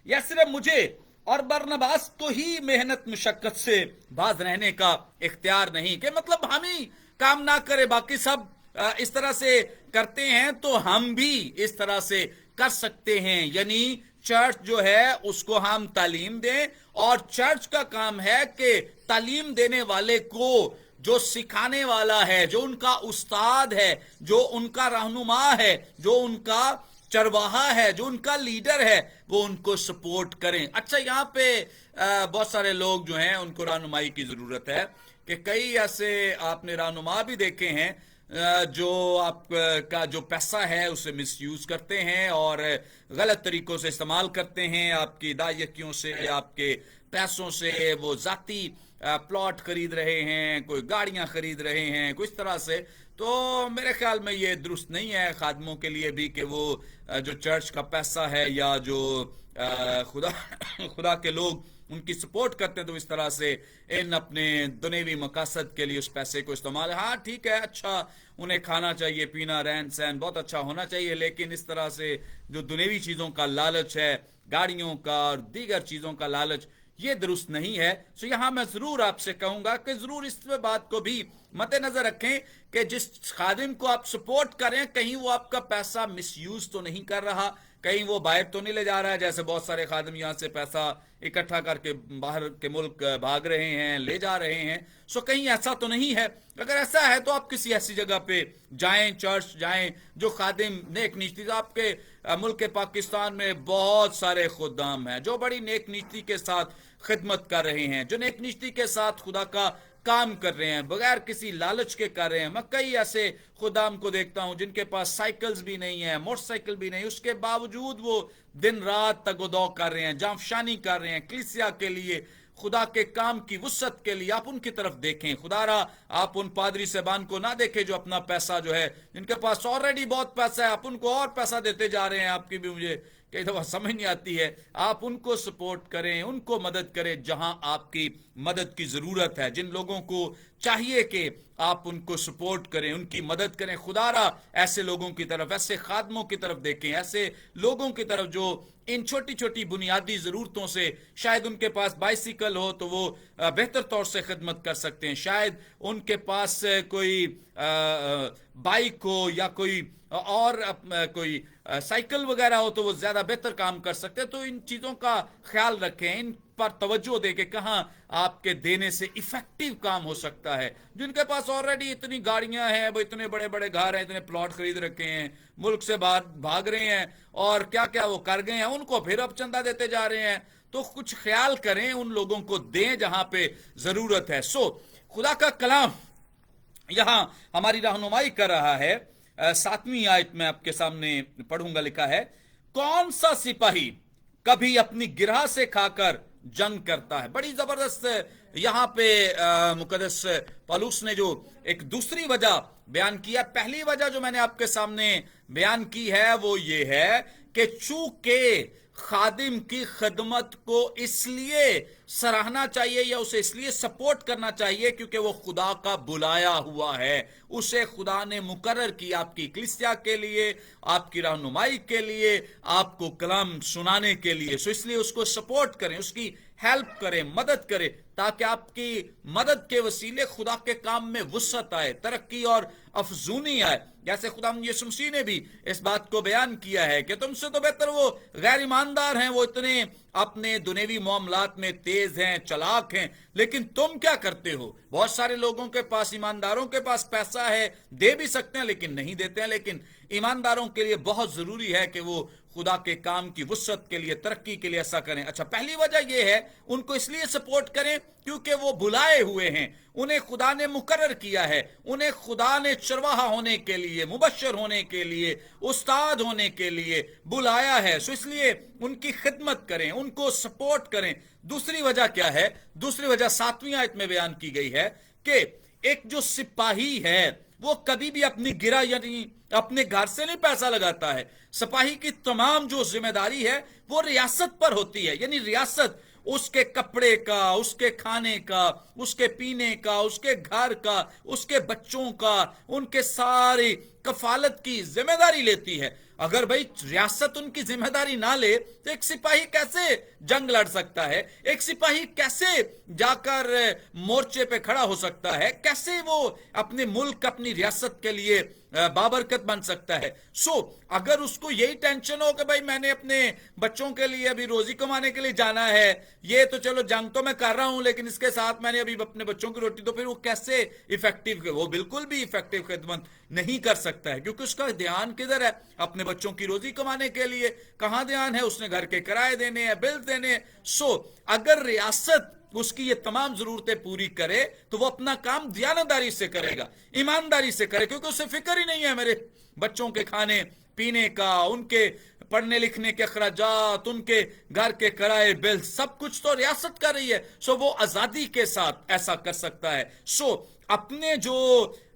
یا صرف مجھے اور برنباس کو ہی محنت مشقت سے باز رہنے کا اختیار نہیں، کہ مطلب ہم ہی کام نہ کرے، باقی سب اس طرح سے کرتے ہیں تو ہم بھی اس طرح سے کر سکتے ہیں۔ یعنی چرچ جو ہے اس کو ہم تعلیم دیں، اور چرچ کا کام ہے کہ تعلیم دینے والے کو، جو سکھانے والا ہے، جو ان کا استاد ہے، جو ان کا رہنما ہے، جو ان کا چرواہا ہے، جو ان کا لیڈر ہے، وہ ان کو سپورٹ کریں۔ اچھا، یہاں پہ بہت سارے لوگ جو ہیں ان کو رہنمائی کی ضرورت ہے، کہ کئی ایسے آپ نے رہنما بھی دیکھے ہیں جو آپ کا جو پیسہ ہے اسے مس یوز کرتے ہیں اور غلط طریقوں سے استعمال کرتے ہیں، آپ کی ہدایتیوں سے، آپ کے پیسوں سے وہ ذاتی پلاٹ خرید رہے ہیں، کوئی گاڑیاں خرید رہے ہیں، کچھ طرح سے۔ تو میرے خیال میں یہ درست نہیں ہے خادموں کے لیے بھی کہ وہ جو چرچ کا پیسہ ہے یا جو خدا کے لوگ ان کی سپورٹ کرتے ہیں تو اس طرح سے ان اپنے دنیوی مقاصد کے لیے اس پیسے کو استعمال، ہاں ٹھیک ہے، اچھا انہیں کھانا چاہیے، پینا، رہن سہن بہت اچھا ہونا چاہیے، لیکن اس طرح سے جو دنیوی چیزوں کا لالچ ہے، گاڑیوں کا اور دیگر چیزوں کا لالچ، یہ درست نہیں ہے۔ سو یہاں میں ضرور آپ سے کہوں گا کہ ضرور اس بات کو بھی مد نظر رکھیں کہ جس خادم کو آپ سپورٹ کریں کہیں وہ آپ کا پیسہ مس یوز تو نہیں کر رہا، کہیں وہ باہر تو نہیں لے جا رہا ہے، جیسے بہت سارے خادم یہاں سے پیسہ اکٹھا کر کے باہر کے ملک بھاگ رہے ہیں، لے جا رہے ہیں۔ سو کہیں ایسا تو نہیں ہے؟ اگر ایسا ہے تو آپ کسی ایسی جگہ پہ جائیں، چرچ جائیں جو خادم نیک نیتی، آپ کے ملک پاکستان میں بہت سارے خدام ہیں جو بڑی نیک نیتی کے ساتھ خدمت کر رہے ہیں، جو نیک نیتی کے ساتھ خدا کا کام کر رہے ہیں، بغیر کسی لالچ کے کر رہے ہیں۔ میں کئی ایسے خدام کو دیکھتا ہوں جن کے پاس سائیکلز بھی نہیں ہیں، موٹر سائیکل بھی نہیں، اس کے باوجود وہ دن رات تگ و دو کر رہے ہیں، جانفشانی کر رہے ہیں کلیسیا کے لیے، خدا کے کام کی وسعت کے لیے۔ آپ ان کی طرف دیکھیں، خدا را آپ ان پادری صاحبان کو نہ دیکھیں جو اپنا پیسہ جو ہے، جن کے پاس آلریڈی بہت پیسہ ہے، آپ ان کو اور پیسہ دیتے جا رہے ہیں۔ آپ کی بھی مجھے کئی دفعہ سمجھ نہیں آتی ہے۔ آپ ان کو سپورٹ کریں، ان کو مدد کریں جہاں آپ کی مدد کی ضرورت ہے، جن لوگوں کو چاہیے کہ آپ ان کو سپورٹ کریں، ان کی مدد کریں۔ خدا را ایسے لوگوں کی طرف، ایسے خادموں کی طرف دیکھیں، ایسے لوگوں کی طرف جو ان چھوٹی چھوٹی بنیادی ضرورتوں سے، شاید ان کے پاس بائسیکل ہو تو وہ بہتر طور سے خدمت کر سکتے ہیں، شاید ان کے پاس کوئی बाइक हो या कोई और कोई साइकिल वगैरह हो तो वो ज्यादा बेहतर काम कर सकते हैं। तो इन चीजों का ख्याल रखें, इन पर तवज्जो दे के कहां आपके देने से इफेक्टिव काम हो सकता है। जिनके पास ऑलरेडी इतनी गाड़ियां हैं, वो इतने बड़े बड़े घर हैं, इतने प्लॉट खरीद रखे हैं, मुल्क से बाहर भाग रहे हैं और क्या क्या वो कर गए हैं, उनको फिर अब चंदा देते जा रहे हैं। तो कुछ ख्याल करें, उन लोगों को दें जहां पे जरूरत है। सो खुदा का कलाम यहां हमारी रहनुमाई कर रहा है। 7वीं आयत में आपके सामने पढ़ूंगा, लिखा है, कौन सा सिपाही कभी अपनी गिरह से खाकर जंग करता है। बड़ी जबरदस्त यहां पे मुकद्दस पौलुस ने जो एक दूसरी वजह बयान किया। पहली वजह जो मैंने आपके सामने बयान की है वो ये है कि चूंकि खादिम की खिदमत को इसलिए सराहना चाहिए या उसे इसलिए सपोर्ट करना चाहिए क्योंकि वो खुदा का बुलाया हुआ है, उसे खुदा ने मुकर्रर किया आपकी कलीसिया के लिए, आपकी रहनुमाई के लिए, आपको कलाम सुनाने के लिए। सो इसलिए उसको सपोर्ट करें, उसकी हेल्प करें, मदद करें, ताकि आपकी मदद के वसीले खुदा के काम में वुसअत आए, तरक्की और अफजूनी आए। जैसे खुदा यीशु मसीह ने भी इस बात को बयान किया है कि तुमसे तो बेहतर वो गैर ईमानदार हैं, वो इतने अपने दुनियावी मामलात में तेज हैं, चलाक हैं, लेकिन तुम क्या करते हो। बहुत सारे लोगों के पास, ईमानदारों के पास पैसा है, दे भी सकते हैं लेकिन नहीं देते हैं। लेकिन ईमानदारों के लिए बहुत जरूरी है कि वो खुदा के काम की वुसअत के लिए, तरक्की के लिए ऐसा करें। अच्छा, पहली वजह यह है उनको इसलिए सपोर्ट करें क्योंकि वो बुलाए हुए हैं, उन्हें खुदा ने मुकर्रर किया है, उन्हें खुदा ने चरवाहा होने के लिए, मुबश्शिर होने के लिए, उस्ताद होने के लिए बुलाया है। सो इसलिए उनकी खिदमत करें, उनको सपोर्ट करें। दूसरी वजह क्या है? दूसरी वजह 7वीं आयत में बयान की गई है कि एक जो सिपाही है वो कभी भी अपनी गिरा यानी अपने घर से नहीं पैसा लगाता है। सिपाही की तमाम जो जिम्मेदारी है वो रियासत पर होती है, यानी रियासत उसके कपड़े का, उसके खाने का, उसके पीने का, उसके घर का, उसके बच्चों का, उनके सारी कफालत की जिम्मेदारी लेती है। अगर भाई रियासत उनकी जिम्मेदारी ना ले तो एक सिपाही कैसे जंग लड़ सकता है? एक सिपाही कैसे जाकर मोर्चे पे खड़ा हो सकता है? कैसे वो अपने मुल्क, अपनी रियासत के लिए बाबरकत बन सकता है? सो अगर उसको यही टेंशन हो कि भाई मैंने अपने बच्चों के लिए अभी रोजी कमाने के लिए जाना है, ये तो चलो जंग तो मैं कर रहा हूं लेकिन इसके साथ मैंने अभी अपने बच्चों की रोटी, तो फिर वो कैसे इफेक्टिव, वो बिल्कुल भी इफेक्टिव खिदमत नहीं कर सकता है, क्योंकि उसका ध्यान किधर है? अपने बच्चों की रोजी कमाने के लिए कहां ध्यान है? उसने घर के किराए देने हैं, बिल देने हैं। सो अगर रियासत उसकी ये तमाम जरूरतें पूरी करे तो वो अपना काम दयानतदारी से करेगा, ईमानदारी से करे, क्योंकि उसे फिक्र ही नहीं है मेरे बच्चों के खाने पीने का, उनके पढ़ने लिखने के अखराजात, उनके घर के किराए, बिल, सब कुछ तो रियासत कर रही है। सो वो आजादी के साथ ऐसा कर सकता है। सो अपने जो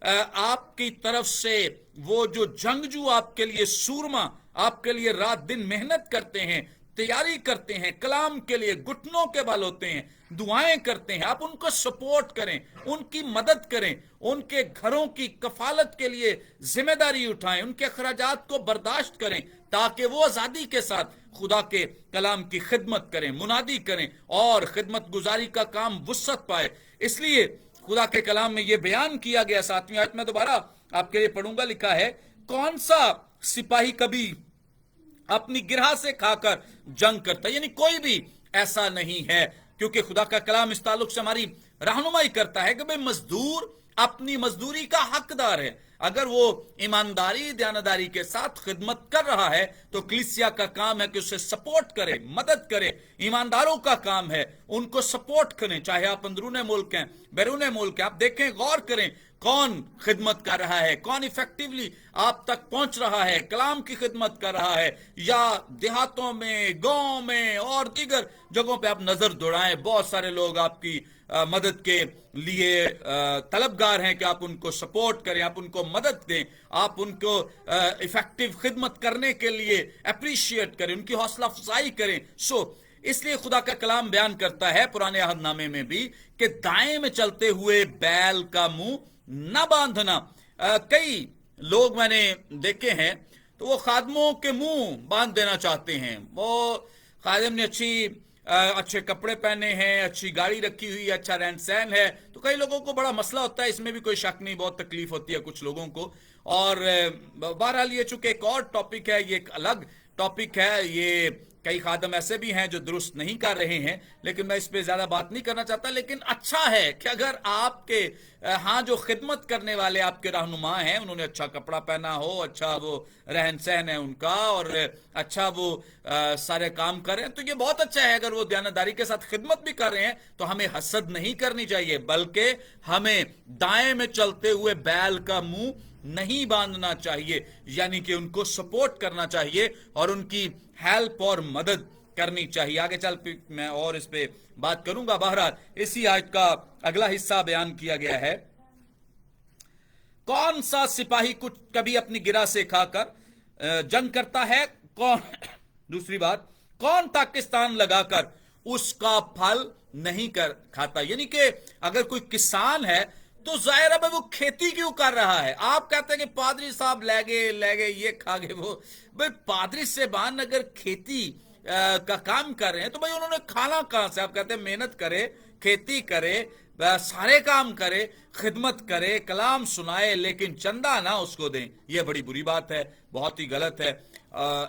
आपकी तरफ से वो जो जंगजू आपके लिए सूरमा, आपके लिए रात दिन मेहनत करते हैं, तैयारी करते हैं, कलाम के लिए घुटनों के बल होते हैं, दुआएं करते हैं, आप उनको सपोर्ट करें, उनकी मदद करें, उनके घरों की कफालत के लिए जिम्मेदारी उठाएं, उनके अखराजात को बर्दाश्त करें, ताकि वो आजादी के साथ खुदा के कलाम की खिदमत करें, मुनादी करें और खिदमत गुजारी का काम वुसअत पाए। इसलिए खुदा के कलाम में यह बयान किया गया। 7वीं आयत में दोबारा आपके लिए पढ़ूंगा, लिखा है, कौन सा सिपाही कभी अपनी गिरह से खाकर जंग करता है? यानी कोई भी ऐसा नहीं है, क्योंकि खुदा का कलाम इस ताल्लुक से हमारी रहनुमाई करता है कि भाई मजदूर अपनी मजदूरी का हकदार है। अगर वो ईमानदारी, दयानतदारी के साथ खिदमत कर रहा है तो कलीसिया का काम है कि उसे सपोर्ट करे, मदद करे। ईमानदारों का काम है उनको सपोर्ट करें, चाहे आप अंदरूने मुल्क हैं, बैरूने मुल्क हैं। आप देखें, गौर करें, कौन खिदमत कर रहा है, कौन इफेक्टिवली आप तक पहुंच रहा है, कलाम की खिदमत कर रहा है, या देहातों में, गांव में और दीगर जगहों पे आप नजर दौड़ाएं। बहुत सारे लोग आपकी मदद के लिए तलबगार हैं कि आप उनको सपोर्ट करें, आप उनको मदद दें, आप उनको इफेक्टिव खिदमत करने के लिए अप्रिशिएट करें, उनकी हौसला अफजाई करें। सो इसलिए खुदा का कलाम बयान करता है पुराने अहदनामे में भी कि दाएं में चलते हुए बैल का मुंह न बांधना। कई लोग मैंने देखे हैं तो वो खादमों के मुंह बांध देना चाहते हैं। वो खादिम ने अच्छे कपड़े पहने हैं, अच्छी गाड़ी रखी हुई है, अच्छा रहन सहन है, तो तो कई लोगों को बड़ा मसला होता है, इसमें भी कोई शक नहीं, बहुत तकलीफ होती है कुछ लोगों को। और बहरहाल ये चूंकि एक और टॉपिक है, ये एक अलग टॉपिक है, ये कई खादम ऐसे भी हैं जो दुरुस्त नहीं कर रहे हैं, लेकिन मैं इस पे ज्यादा बात नहीं करना चाहता। लेकिन अच्छा है कि अगर आपके हाँ जो खिदमत करने वाले आपके रहनुमा हैं, उन्होंने अच्छा कपड़ा पहना हो, अच्छा वो रहन सहन है उनका, और अच्छा वो सारे काम कर रहे हैं, तो ये बहुत अच्छा है। अगर वो दयानतदारी के साथ खिदमत भी कर रहे हैं तो हमें हसद नहीं करनी चाहिए, बल्कि हमें दाएं में चलते हुए बैल का मुंह नहीं बांधना चाहिए, यानी कि उनको सपोर्ट करना चाहिए और उनकी हेल्प और मदद करनी चाहिए। आगे चल मैं और इस पे बात करूंगा। बहरहाल इसी आयत का अगला हिस्सा बयान किया गया है, कौन सा सिपाही कुछ कभी अपनी गिरा से खाकर जंग करता है, कौन दूसरी बात, कौन पाकिस्तान लगाकर उसका फल नहीं कर खाता। यानी कि अगर कोई किसान है तो जाहिर है वो खेती क्यों कर रहा है। आप कहते हैं कि पादरी साहब ले गए ये खा गए वो, भाई पादरी साहबान अगर खेती का काम कर रहे हैं तो भाई उन्होंने खाना कहां से। आप कहते हैं मेहनत करे, खेती करे, सारे काम करे, खिदमत करे, कलाम सुनाए, लेकिन चंदा ना उसको दें, यह बड़ी बुरी बात है, बहुत ही गलत है।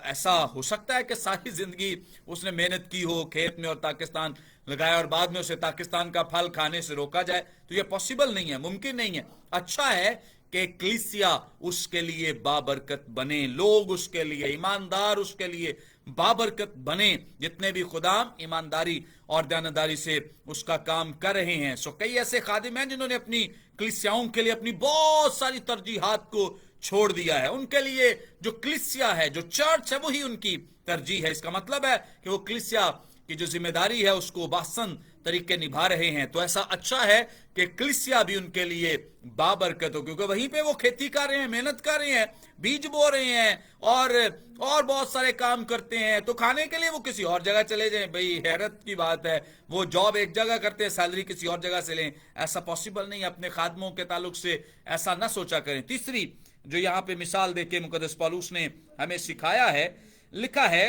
ऐसा हो सकता है कि सारी जिंदगी उसने मेहनत की हो खेत में और पाकिस्तान लगाया और बाद में उसे पाकिस्तान का फल खाने से रोका जाए, तो यह पॉसिबल नहीं है, मुमकिन नहीं है। अच्छा है कि कलीसिया उसके लिए बाबरकत बने, लोग उसके लिए ईमानदार उसके लिए बाबरकत बने, जितने भी खुदाम ईमानदारी और दयानतदारी से उसका काम कर रहे हैं। सो कई ऐसे खादिम हैं जिन्होंने अपनी कलीसियाओं के लिए अपनी बहुत सारी तरजीहात को छोड़ दिया है। उनके लिए जो कलीसिया है, जो चर्च है, वही उनकी तरजीह है। इसका मतलब है कि वो कलीसिया की जो जिम्मेदारी है उसको बासन तरीके निभा रहे हैं। तो ऐसा अच्छा है कि कलीसिया भी उनके लिए बाबरकत हो, क्योंकि वहीं पे वो खेती कर रहे हैं, मेहनत कर रहे हैं, बीज बो रहे हैं और बहुत सारे काम करते हैं। तो खाने के लिए वो किसी और जगह चले जाएं, भाई हैरत की बात है, वो जॉब एक जगह करते हैं, सैलरी किसी और जगह से लें, ऐसा पॉसिबल नहीं। अपने खादमों के ताल्लुक से ऐसा ना सोचा करें। तीसरी जो यहाँ पे मिसाल देके मुकद्दस पौलुस ने हमें सिखाया है, लिखा है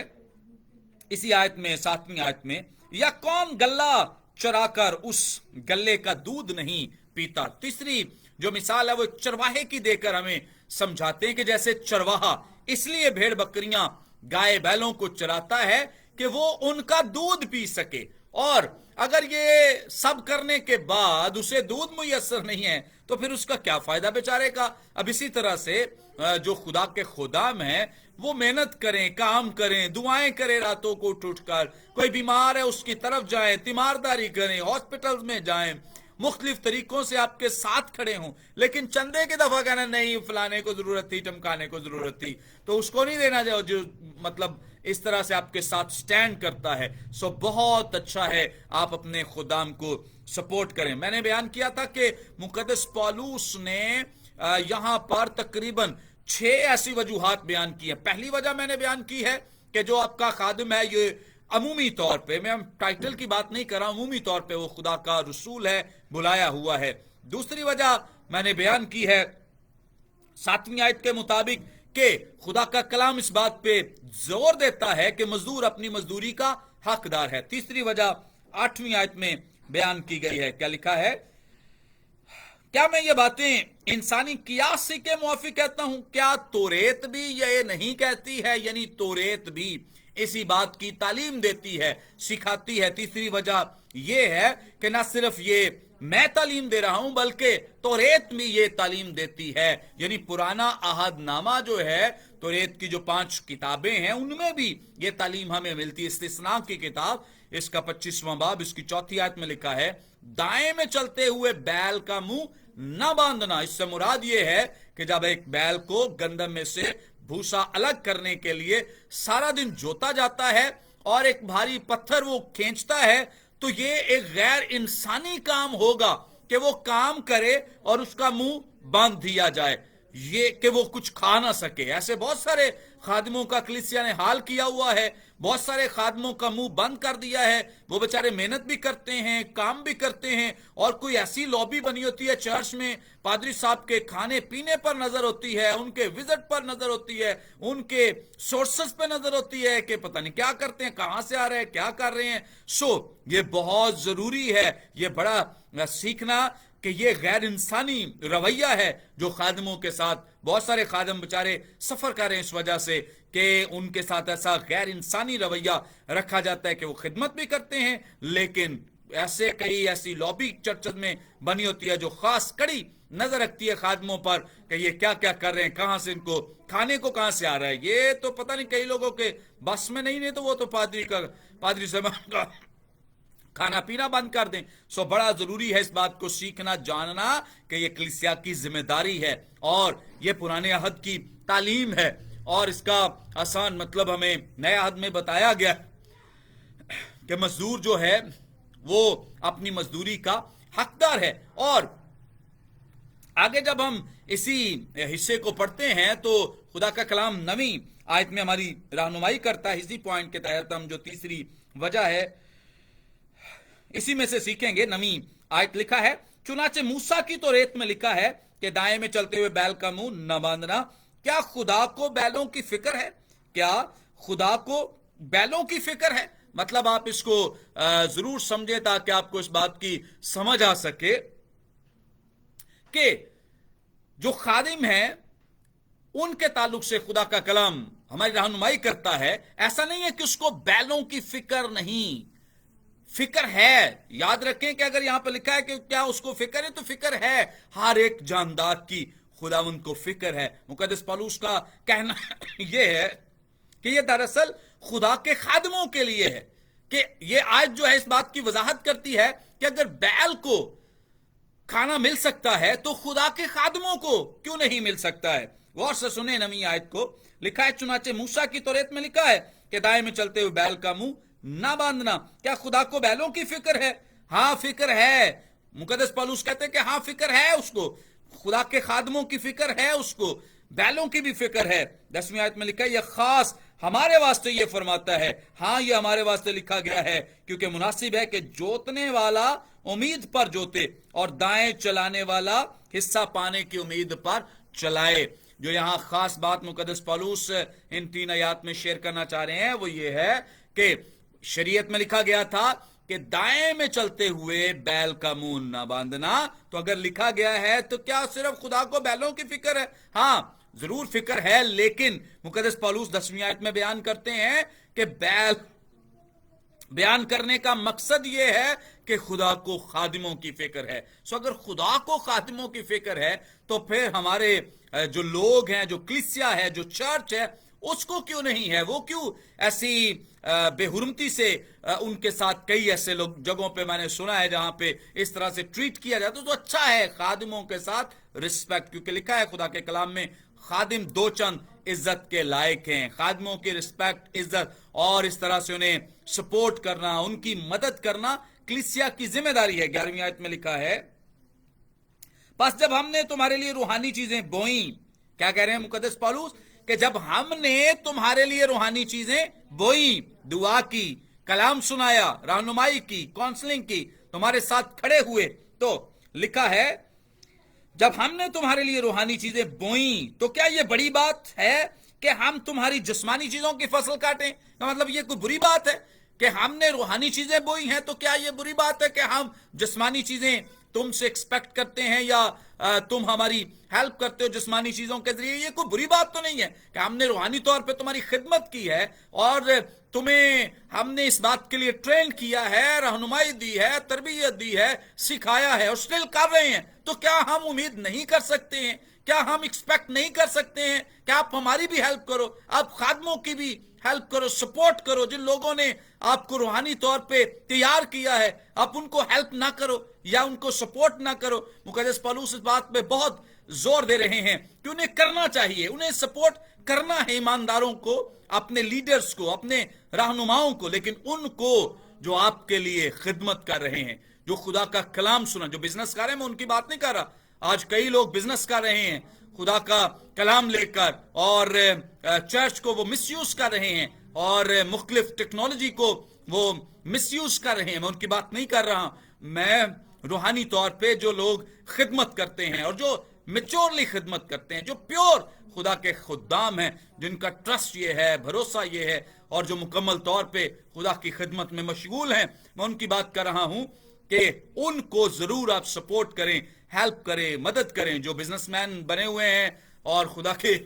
इसी आयत में, 7वीं आयत में, या कौन गल्ला चराकर उस गल्ले का दूध नहीं पीता। तीसरी जो मिसाल है वो चरवाहे की देकर हमें समझाते हैं कि जैसे चरवाहा इसलिए भेड़ बकरियां गाय बैलों को चराता है कि वो उनका दूध पी सके, और अगर ये सब करने के बाद उसे दूध मुयस्सर नहीं है तो फिर उसका क्या फायदा बेचारे का। अब इसी तरह से जो खुदा के खुदाम हैं वो मेहनत करें, काम करें, दुआएं करें, रातों को उठ उठकर, कोई बीमार है उसकी तरफ जाएं, तीमारदारी करें, हॉस्पिटल में जाएं, मुख्तलिफ तरीकों से आपके साथ खड़े हों, लेकिन चंदे की दफा कहना नहीं फलाने को जरूरत थी, चमकाने को जरूरत थी, तो उसको नहीं देना जाओ जो मतलब इस तरह से आपके साथ स्टैंड करता है। सो बहुत अच्छा है आप अपने खुदाम को सपोर्ट करें। मैंने बयान किया था कि मुकद्दस पौलुस ने यहां पर तकरीबन 6 ऐसी वजूहात बयान की है। पहली वजह मैंने बयान की है कि जो आपका खादिम है ये अमूमी तौर पे, मैं टाइटल की बात नहीं कर रहा, अमूमी तौर पे वो खुदा का रसूल है, बुलाया हुआ है। दूसरी वजह मैंने बयान की है 7वीं आयत के मुताबिक कि खुदा का कलाम इस बात पे जोर देता है कि मजदूर अपनी मजदूरी का हकदार है। तीसरी वजह 8वीं आयत में बयान की गई है, क्या लिखा है, क्या मैं ये बातें इंसानी कियासी के मुआफिक कहता हूं, क्या तोरेत भी ये नहीं कहती है। यानी तोरेत भी इसी बात की तालीम देती है, सिखाती है। तीसरी वजह यह है कि ना सिर्फ ये मैं तालीम दे रहा हूं बल्कि तोरेत भी ये तालीम देती है। यानी पुराना अहदनामा जो है, तोरेत की जो 5 किताबें हैं उनमें भी ये तालीम हमें मिलती है। इस्तिस्ना की किताब इसका 25वां बाब इसकी 4थी आयत में लिखा है, दाएं में चलते हुए बैल का मुंह न बांधना। इससे मुराद ये है कि जब एक बैल को गंदम में से भूसा अलग करने के लिए सारा दिन जोता जाता है और एक भारी पत्थर वो खींचता है, तो ये एक गैर इंसानी काम होगा कि वो काम करे और उसका मुंह बांध दिया जाए, ये कि वो कुछ खा ना सके। ऐसे बहुत सारे खादिमों का कलीसिया ने हाल किया हुआ है, बहुत सारे खादिमों का मुंह बंद कर दिया है। वो बेचारे मेहनत भी करते हैं, काम भी करते हैं, और कोई ऐसी लॉबी बनी होती है चर्च में, पादरी साहब के खाने पीने पर नजर होती है, उनके विजिट पर नजर होती है, उनके सोर्सेस पर नजर होती है कि पता नहीं क्या करते हैं, कहां से आ रहे हैं, क्या कर रहे हैं। सो ये बहुत जरूरी है, ये बड़ा सीखना کہ یہ غیر انسانی رویہ ہے جو خادموں کے ساتھ بہت سارے خادم بیچارے سفر کر رہے ہیں اس وجہ سے کہ ان کے ساتھ ایسا غیر انسانی رویہ رکھا جاتا ہے کہ وہ خدمت بھی کرتے ہیں لیکن ایسی لابی چرچز میں بنی ہوتی ہے جو خاص کڑی نظر رکھتی ہے خادموں پر کہ یہ کیا کیا کر رہے ہیں, کہاں سے ان کو کھانے کو کہاں سے آ رہا ہے. یہ تو پتہ نہیں کئی لوگوں کے بس میں نہیں تو وہ تو پادری صاحب کا کھانا پینا بند کر دیں. سو بڑا ضروری ہے اس بات کو سیکھنا جاننا کہ یہ کلیسیا کی ذمہ داری ہے اور یہ پرانے عہد کی تعلیم ہے اور اس کا آسان مطلب ہمیں نئے عہد میں بتایا گیا کہ مزدور جو ہے وہ اپنی مزدوری کا حقدار ہے. اور آگے جب ہم اسی حصے کو پڑھتے ہیں تو خدا کا کلام نویں آیت میں ہماری رہنمائی کرتا ہے. اسی پوائنٹ کے تحت ہم جو تیسری وجہ ہے اسی میں سے سیکھیں گے. نویں آیت لکھا ہے, چنانچہ موسیٰ کی تو ریت میں لکھا ہے کہ دائیں میں چلتے ہوئے بیل کا منہ نہ باندھنا. کیا خدا کو بیلوں کی فکر ہے؟ کیا خدا کو بیلوں کی فکر ہے؟ مطلب آپ اس کو ضرور سمجھیں تاکہ آپ کو اس بات کی سمجھ آ سکے کہ جو خادم ہیں ان کے تعلق سے خدا کا کلام ہماری رہنمائی کرتا ہے. ایسا نہیں ہے کہ اس کو بیلوں کی فکر نہیں, فکر ہے. یاد رکھیں کہ اگر یہاں پہ لکھا ہے کہ کیا اس کو فکر ہے تو فکر ہے ہر ایک جاندار کی خداوند کو فکر ہے. مقدس پالوس کا کہنا یہ ہے کہ یہ دراصل خدا کے خادموں کے لیے ہے کہ یہ آیت جو ہے اس بات کی وضاحت کرتی ہے کہ اگر بیل کو کھانا مل سکتا ہے تو خدا کے خادموں کو کیوں نہیں مل سکتا ہے. غور سے سنیں نویں آیت کو. لکھا ہے چنانچہ موسیٰ کی توریت میں لکھا ہے کہ دائیں میں چلتے ہوئے بیل کا منہ نہ باندھنا. کیا خدا کو بیلوں کی فکر ہے؟ ہاں فکر ہے. مقدس پالوس کہتے ہیں کہ ہاں فکر ہے اس کو, خدا کے خادموں کی فکر ہے اس کو, بیلوں کی بھی فکر ہے. 10ویں آیت میں لکھا ہے یہ خاص ہمارے واسطے یہ فرماتا ہے. ہاں یہ ہمارے واسطے لکھا گیا ہے کیونکہ مناسب ہے کہ جوتنے والا امید پر جوتے اور دائیں چلانے والا حصہ پانے کی امید پر چلائے. جو یہاں خاص بات مقدس پالوس ان 3 آیات میں شیئر کرنا چاہ رہے ہیں وہ یہ ہے کہ شریعت میں لکھا گیا تھا کہ دائیں میں چلتے ہوئے بیل کا منہ نہ باندھنا. تو اگر لکھا گیا ہے تو کیا صرف خدا کو بیلوں کی فکر ہے؟ ہاں ضرور فکر ہے, لیکن مقدس پالوس 10ویں آیت میں بیان کرتے ہیں کہ بیل بیان کرنے کا مقصد یہ ہے کہ خدا کو خادموں کی فکر ہے. سو اگر خدا کو خادموں کی فکر ہے تو پھر ہمارے جو لوگ ہیں, جو کلیسیا ہے, جو چرچ ہے, اس کو کیوں نہیں ہے؟ وہ کیوں ایسی بے حرمتی سے ان کے ساتھ کئی ایسے لوگ جگہوں پہ میں نے سنا ہے جہاں پہ اس طرح سے ٹریٹ کیا جاتا تو اچھا ہے خادموں کے ساتھ رسپیکٹ, کیونکہ لکھا ہے خدا کے کلام میں خادم 2 چند عزت کے لائق ہیں. خادموں کی رسپیکٹ, عزت اور اس طرح سے انہیں سپورٹ کرنا, ان کی مدد کرنا کلیسیا کی ذمہ داری ہے. 11ویں آیت میں لکھا ہے بس جب ہم نے تمہارے لیے روحانی چیزیں بوئیں. کیا کہہ رہے ہیں مقدس پالوس؟ کہ جب ہم نے تمہارے لیے روحانی چیزیں بوئیں, دعا کی, کلام سنایا, رہنمائی کی, کونسلنگ کی, تمہارے ساتھ کھڑے ہوئے, تو لکھا ہے جب ہم نے تمہارے لیے روحانی چیزیں بوئیں تو کیا یہ بڑی بات ہے کہ ہم تمہاری جسمانی چیزوں کی فصل کاٹیں؟ مطلب یہ کوئی بری بات ہے کہ ہم نے روحانی چیزیں بوئی ہیں تو کیا یہ بری بات ہے کہ ہم جسمانی چیزیں تم سے ایکسپیکٹ کرتے ہیں یا تم ہماری ہیلپ کرتے ہو جسمانی چیزوں کے ذریعے؟ یہ کوئی بری بات تو نہیں ہے کہ ہم نے روحانی طور پہ تمہاری خدمت کی ہے اور تمہیں ہم نے اس بات کے لیے ٹرین کیا ہے, رہنمائی دی ہے, تربیت دی ہے, سکھایا ہے اور اسٹل کر رہے ہیں. تو کیا ہم امید نہیں کر سکتے ہیں؟ کیا ہم ایکسپیکٹ نہیں کر سکتے ہیں کہ آپ ہماری بھی ہیلپ کرو, آپ خادموں کی بھی ہیلپ کرو, سپورٹ کرو؟ جن لوگوں نے آپ کو روحانی طور پہ تیار کیا ہے آپ ان کو ہیلپ نہ کرو یا ان کو سپورٹ نہ کرو؟ مقدس پالوس اس بات پہ بہت زور دے رہے ہیں کہ انہیں کرنا چاہیے, انہیں سپورٹ کرنا ہے ایمانداروں کو, اپنے لیڈرز کو, اپنے رہنماؤں کو, لیکن ان کو جو آپ کے لیے خدمت کر رہے ہیں, جو خدا کا کلام سنا, جو بزنس کر رہے ہیں. میں ان کی بات نہیں کر رہا. آج کئی لوگ بزنس کر رہے ہیں خدا کا کلام لے کر اور چرچ کو وہ مس یوز کر رہے ہیں اور مختلف ٹیکنالوجی کو وہ مس یوز کر رہے ہیں. میں ان کی بات نہیں کر رہا. میں روحانی طور پہ جو لوگ خدمت کرتے ہیں اور جو میچورلی خدمت کرتے ہیں, جو پیور خدا کے خدام ہیں, جن کا ٹرسٹ یہ ہے, بھروسہ یہ ہے اور جو مکمل طور پہ خدا کی خدمت میں مشغول ہیں, میں ان کی بات کر رہا ہوں कि उनको जरूर आप सपोर्ट करें, हेल्प करें, मदद करें। जो बिजनेसमैन बने हुए हैं और खुदा के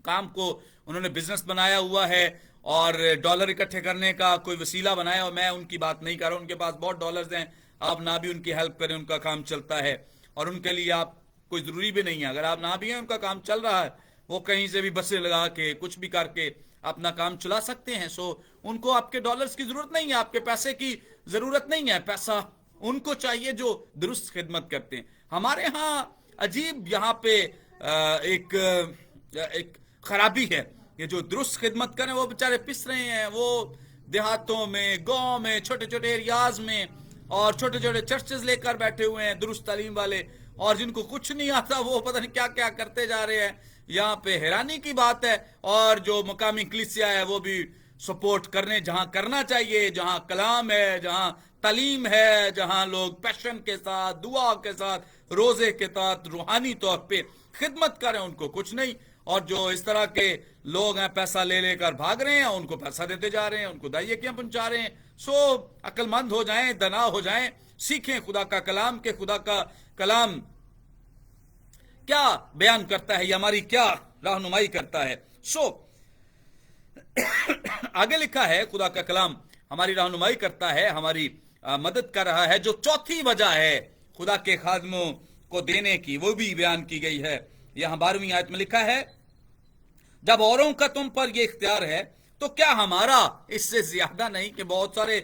काम को उन्होंने बिजनेस बनाया हुआ है और डॉलर इकट्ठे करने का कोई वसीला बनाया, और मैं उनकी बात नहीं कर रहा, उनके पास बहुत डॉलर्स हैं, आप ना भी उनकी हेल्प करें, उनका काम चलता है और उनके लिए आप कोई जरूरी भी नहीं है, अगर आप ना भी हैं उनका काम चल रहा है, वो कहीं से भी बसें लगा के कुछ भी करके अपना काम चला सकते हैं। सो उनको आपके डॉलर्स की जरूरत नहीं है, आपके पैसे की जरूरत नहीं है, पैसा उनको चाहिए जो दुरुस्त खिदमत करते हैं। हमारे यहाँ अजीब यहाँ पे एक खराबी है, ये जो दुरुस्त खिदमत करें वो बेचारे पिस रहे हैं, वो देहातों में, गांव में, छोटे छोटे एरियाज में और छोटे छोटे चर्चेज लेकर बैठे हुए हैं दुरुस्त तालीम वाले, और जिनको कुछ नहीं आता वो पता नहीं क्या क्या करते जा रहे हैं। यहाँ पे हैरानी की बात है। और जो मकामी कलीसिया है वो भी सपोर्ट करने जहां करना चाहिए, जहां कलाम है, जहां तालीम है, जहां लोग पैशन के साथ, दुआ के साथ, रोजे के साथ रूहानी तौर पे खिदमत करें, उनको कुछ नहीं। और जो इस तरह के लोग हैं पैसा ले लेकर भाग रहे हैं, उनको पैसा देते जा रहे हैं, उनको दाइये क्या पहुंचा रहे हैं। सो अक्लमंद हो जाएं, दना हो जाएं, सीखें खुदा का कलाम के खुदा का कलाम क्या बयान करता है, ये हमारी क्या रहनुमाई करता है। सो आगे लिखा है खुदा का कलाम हमारी रहनुमाई करता है, हमारी मदद कर रहा है। जो चौथी वजह है खुदा के खादमों को देने की, वो भी बयान की गई है। यहां 12वीं आयत में लिखा है, जब औरों का तुम पर यह इख्तियार है तो क्या हमारा इससे ज्यादा नहीं कि बहुत सारे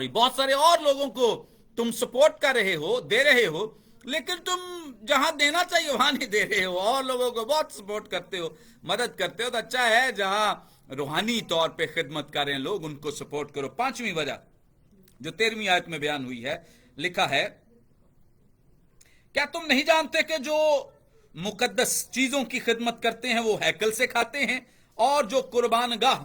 बहुत सारे और लोगों को तुम सपोर्ट कर रहे हो, दे रहे हो, लेकिन तुम जहां देना चाहिए वहां नहीं दे रहे हो। और लोगों को बहुत सपोर्ट करते हो, मदद करते हो, तो अच्छा है जहां रूहानी तौर पे खिदमत कर रहे हैं लोग, उनको सपोर्ट करो। 5वीं वजह जो 13वीं आयत में बयान हुई है, लिखा है, क्या तुम नहीं जानते कि जो मुकद्दस चीजों की खिदमत करते हैं वो हैकल से खाते हैं, और जो कुर्बानगाह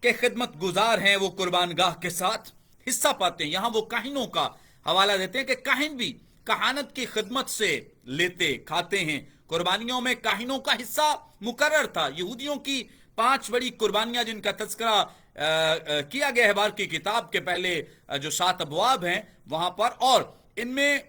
के खिदमत गुजार हैं वो कुर्बानगाह के साथ हिस्सा पाते हैं। यहां वो काहिनों का हवाला देते हैं कि काहिन भी कहानत की खिदमत से लेते खाते हैं। कुर्बानियों में काहिनों का हिस्सा मुकर्रर था। यहूदियों की 5 बड़ी कुर्बानियां जिनका तज़किरा किया गया है बार की किताब के पहले जो 7 अबवाब हैं वहां पर, और इनमें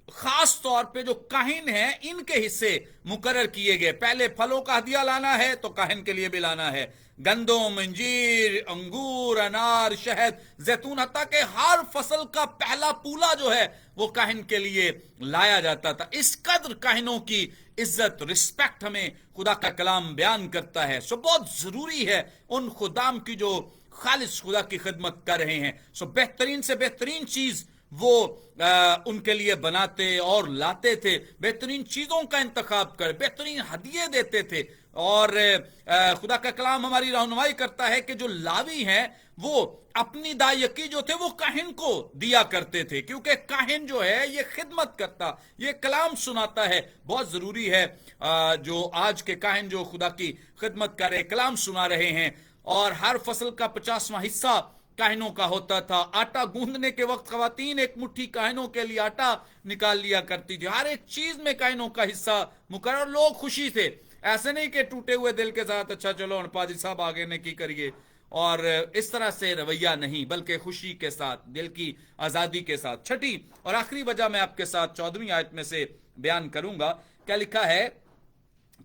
खास तौर पे जो काहिन है इनके हिस्से मुकर्रर किए गए। पहले फलों का हदिया लाना है तो काहिन के लिए भी लाना है, गंदम, अंजीर, अंगूर, अनार, शहद, जैतून, हत्ता के हर फसल का पहला पूला जो है वो काहिन के लिए लाया जाता था। इस कदर काहिनों की इज्जत, रिस्पेक्ट हमें खुदा का कलाम बयान करता है। सो बहुत जरूरी है उन खुदाम की जो खालिस खुदा की खिदमत कर रहे हैं। सो बेहतरीन से बेहतरीन चीज वो उनके लिए बनाते और लाते थे, बेहतरीन चीजों का इंतखाब कर, बेहतरीन हदिये देते थे। और खुदा का कलाम हमारी रहनुमाई करता है कि जो लावी हैं वो अपनी दायकी जो थे वो काहिन को दिया करते थे, क्योंकि काहिन जो है ये खिदमत करता, ये कलाम सुनाता है। बहुत जरूरी है जो आज के काहिन जो खुदा की खिदमत कर रहे, कलाम सुना रहे हैं, और हर फसल का 50वां हिस्सा काहिनों का होता था। आटा गूंदने के वक्त खवातीन एक मुट्ठी काहिनों के लिए आटा निकाल लिया करती थी। हर एक चीज में काहिनों का हिस्सा मुकर्रर। लोग खुशी थे, ऐसे नहीं कि टूटे हुए दिल के साथ अच्छा चलो पाजी साहब आगे ने की करिए, और इस तरह से रवैया नहीं, बल्कि खुशी के साथ, दिल की आजादी के साथ। छठी और आखिरी वजह मैं आपके साथ 14वीं आयत में से बयान करूंगा। क्या लिखा है,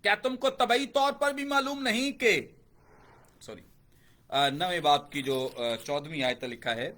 क्या तुमको तबई तौर पर भी मालूम नहीं कि 9वें बाब की जो 14वीं आयत लिखा है,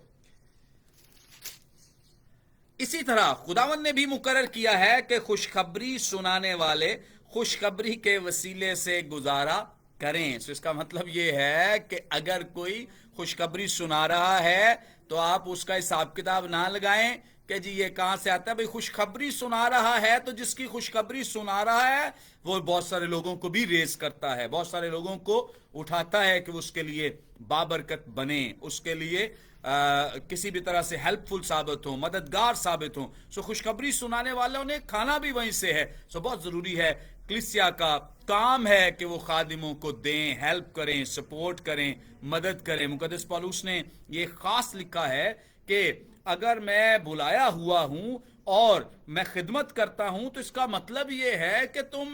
इसी तरह खुदावन ने भी मुकर्रर किया है कि खुशखबरी सुनाने वाले खुशखबरी के वसीले से गुजारा करें। तो इसका मतलब यह है कि अगर कोई खुशखबरी सुना रहा है तो आप उसका हिसाब किताब ना लगाएं कि जी ये कहां से आता है। भाई खुशखबरी सुना रहा है तो जिसकी खुशखबरी सुना रहा है वो बहुत सारे लोगों को भी रेस करता है, बहुत सारे लोगों को उठाता है कि उसके लिए बाबरकत बने, उसके लिए किसी भी तरह से हेल्पफुल साबित हो, मददगार साबित हो। सो खुशखबरी सुनाने वालों ने खाना भी वहीं से है। सो बहुत जरूरी है, कलीसिया का काम है कि वो खादिमों को दें, हेल्प करें, सपोर्ट करें, मदद करें। मुकद्दस पौलुस ने ये खास लिखा है कि अगर मैं बुलाया हुआ हूं और मैं खिदमत करता हूं तो इसका मतलब ये है कि तुम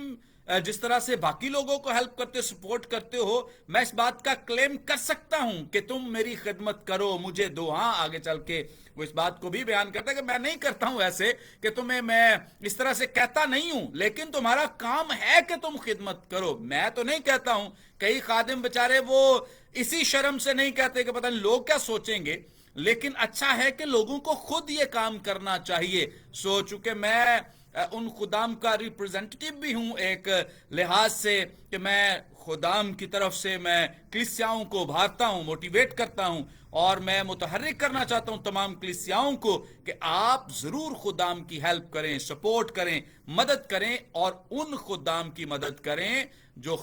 जिस तरह से बाकी लोगों को हेल्प करते हो, सपोर्ट करते हो, मैं इस बात का क्लेम कर सकता हूं कि तुम मेरी खिदमत करो, मुझे दो। हाँ, आगे चल के वो इस बात को भी बयान करता है कि मैं नहीं करता हूं ऐसे कि तुम्हें मैं इस तरह से कहता नहीं हूं, लेकिन तुम्हारा काम है कि तुम खिदमत करो। मैं तो नहीं कहता हूं। कई खादिम बेचारे वो इसी शर्म से नहीं कहते कि पता नहीं लोग क्या सोचेंगे, लेकिन अच्छा है कि लोगों को खुद ये काम करना चाहिए। सो चूंकि मैं उन खुदाम का रिप्रेजेंटेटिव भी हूं एक लिहाज से कि मैं खुदाम की तरफ से मैं कलीसियाओं को उभारता हूं, मोटिवेट करता हूं, और मैं मुतहर्रिक करना चाहता हूं तमाम कलीसियाओं को कि आप जरूर खुदाम की हेल्प करें, सपोर्ट करें, मदद करें, और उन खुदाम की मदद करें जो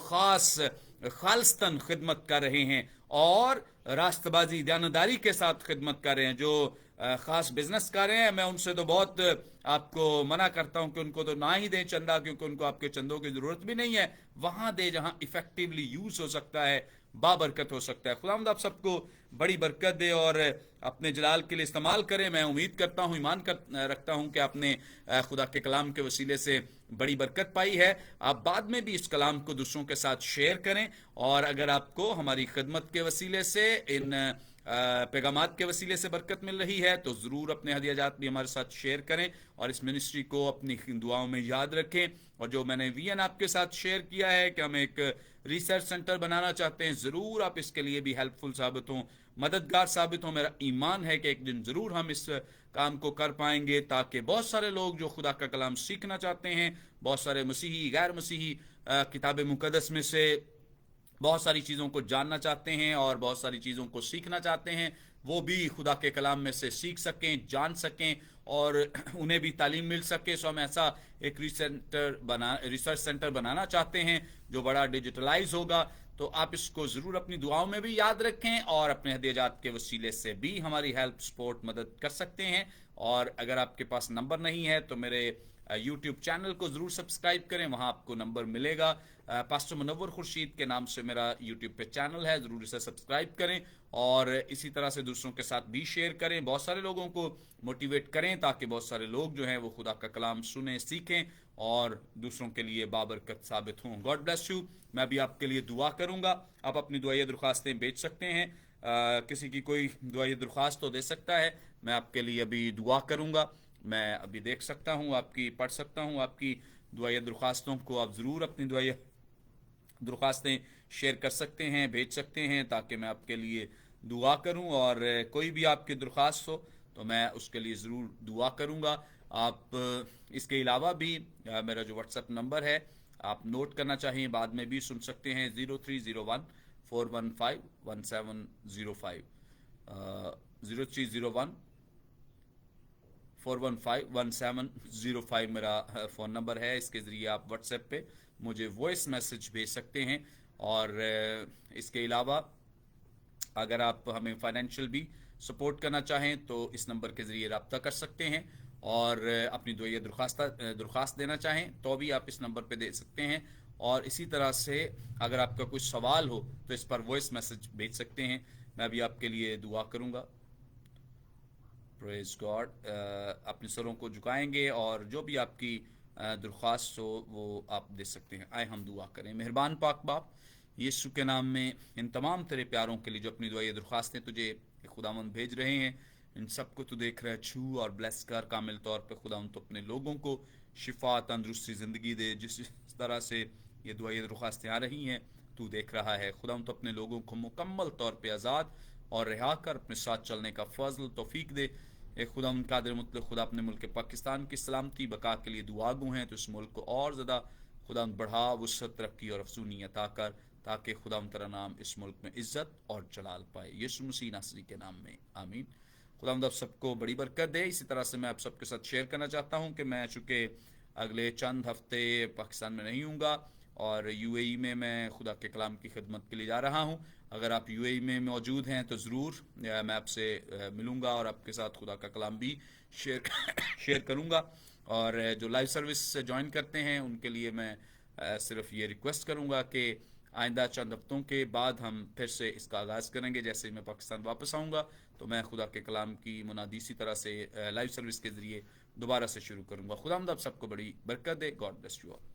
खालस्तन खिदमत कर रहे हैं और रास्तबाजी दयानदारी के साथ खिदमत कर रहे हैं। जो खास बिजनेस कर रहे हैं, मैं उनसे तो बहुत आपको मना करता हूं कि उनको तो ना ही दें चंदा, क्योंकि उनको आपके चंदों की जरूरत भी नहीं है। वहां दे जहां इफेक्टिवली यूज हो सकता है, बाबरकत हो सकता है। खुदावंद आप सबको बड़ी बरकत दे और अपने जलाल के लिए इस्तेमाल करें। मैं उम्मीद करता हूं, ईमान रखता हूं कि आपने खुदा के कलाम के वसीले से बड़ी बरकत पाई है। आप बाद में भी इस कलाम को दूसरों के साथ शेयर करें, और अगर आपको हमारी खिदमत के वसीले से, इन पैगामात के वसीले से बरकत मिल रही है, तो ज़रूर अपने हदियाजात भी हमारे साथ शेयर करें और इस मिनिस्ट्री को अपनी दुआओं में याद रखें। और जो मैंने वीएन आपके साथ शेयर किया है कि हम एक रिसर्च सेंटर बनाना चाहते हैं, ज़रूर आप इसके लिए भी हेल्पफुल साबित हों, मददगार साबित हों। मेरा ईमान है कि एक दिन ज़रूर हम इस काम को कर पाएंगे, ताकि बहुत सारे लोग जो खुदा का कलाम सीखना चाहते हैं, बहुत सारे मसीही, गैर मसीही किताब मुकद्दस में से बहुत सारी चीज़ों को जानना चाहते हैं और बहुत सारी चीज़ों को सीखना चाहते हैं, वो भी खुदा के कलाम में से सीख सकें, जान सकें और उन्हें भी तालीम मिल सके। सो हम ऐसा एक रिसर्च सेंटर बनाना चाहते हैं जो बड़ा डिजिटलाइज होगा। तो आप इसको ज़रूर अपनी दुआओं में भी याद रखें और अपने हदियाजात के वसीले से भी हमारी हेल्प, सपोर्ट, मदद कर सकते हैं। और अगर आपके पास नंबर नहीं है तो मेरे यूट्यूब चैनल को ज़रूर सब्सक्राइब करें, वहाँ आपको नंबर मिलेगा। पास्टर मुनव्वर खुर्शीद के नाम से मेरा यूट्यूब पे चैनल है, ज़रूर इसे सब्सक्राइब करें और इसी तरह से दूसरों के साथ भी शेयर करें, बहुत सारे लोगों को मोटिवेट करें, ताकि बहुत सारे लोग जो हैं वो खुदा का कलाम सुने, सीखें और दूसरों के लिए बाबरकत साबित हों। God bless you. मैं भी आपके लिए दुआ करूँगा। आप अपनी दुआई दरख्वास्तें भेज सकते हैं। किसी की कोई दुआई दरख्वास्त तो दे सकता है, मैं आपके लिए अभी दुआ करूँगा। मैं अभी देख सकता हूँ आपकी, पढ़ सकता हूँ आपकी दुआई दरख्वास्तों को। आप ज़रूर अपनी दुआई दरख्वास्तें शेयर कर सकते हैं, भेज सकते हैं, ताकि मैं आपके लिए दुआ करूं। और कोई भी आपकी दरख्वास्त हो तो मैं उसके लिए ज़रूर दुआ करूंगा। आप इसके अलावा भी मेरा जो व्हाट्सएप नंबर है आप नोट करना चाहिए, बाद में भी सुन सकते हैं, 0301-415-1705 0301 415-1705 मेरा फ़ोन नंबर है। इसके ज़रिए आप व्हाट्सएप पे मुझे वॉइस मैसेज भेज सकते हैं। और इसके अलावा अगर आप हमें फाइनेंशियल भी सपोर्ट करना चाहें तो इस नंबर के ज़रिए रब्ता कर सकते हैं। और अपनी दुआई दरख्वास्त देना चाहें तो भी आप इस नंबर पे दे सकते हैं। और इसी तरह से अगर आपका कुछ सवाल हो तो इस पर वॉइस मैसेज भेज सकते हैं, मैं भी आपके लिए दुआ करूँगा। Praise God. अपने सरों को झुकाएंगे और जो भी आपकी दरख्वास्त हो वो आप दे सकते हैं। आए हम दुआ करें। मेहरबान पाक बाप, यीशु के नाम में इन तमाम तेरे प्यारों के लिए जो अपनी दुआई दरख्वास्तें तुझे खुदावंद भेज रहे हैं, इन सबको तू देख रहा है। छू और ब्लेस कर कामिल तौर पे खुदावंद, तो अपने लोगों को शिफा, तंदुरुस्ती, ज़िंदगी दे। जिस तरह से ये दुआई दरख्वास्तें आ रही हैं तू देख रहा है खुदावंद, तो अपने लोगों को मुकम्मल तौर पर आज़ाद और रिहा कर अपने साथ चलने का फजल तौफीक दे। एक खुदा कादिर मुतलक खुदा अपने मुल्क पाकिस्तान की सलामती बका के लिए दुआ गो हैं, तो इस मुल्क को और ज़्यादा खुदा बढ़ा, वसअत, तरक्की और अफसूनी अता कर, ताकि खुदा तेरा नाम इस मुल्क में इज़्ज़त और जलाल पाए। यीशु मसीह नासरी के नाम में आमीन। खुदा आप सबको बड़ी बरकत दे। इसी तरह से मैं आप सबके साथ शेयर करना चाहता हूँ कि मैं चूँकि अगले चंद हफ्ते पाकिस्तान में नहीं हूँगा और यूएई में मैं खुदा के कलाम की खिदमत के लिए जा रहा हूँ। अगर आप यूएई में मौजूद हैं तो ज़रूर मैं आपसे मिलूँगा और आपके साथ खुदा का कलाम भी शेयर करूँगा। और जो लाइव सर्विस से ज्वाइन करते हैं उनके लिए मैं सिर्फ ये रिक्वेस्ट करूँगा कि आइंदा चंद हफ्तों के बाद हम फिर से इसका आगाज़ करेंगे। जैसे ही मैं पाकिस्तान वापस आऊँगा तो मैं खुदा के कलाम की मुनादी इसी तरह से लाइव सर्विस के ज़रिए दोबारा से शुरू करूँगा। खुदा आप सबको बड़ी बरकत दे। God bless you all.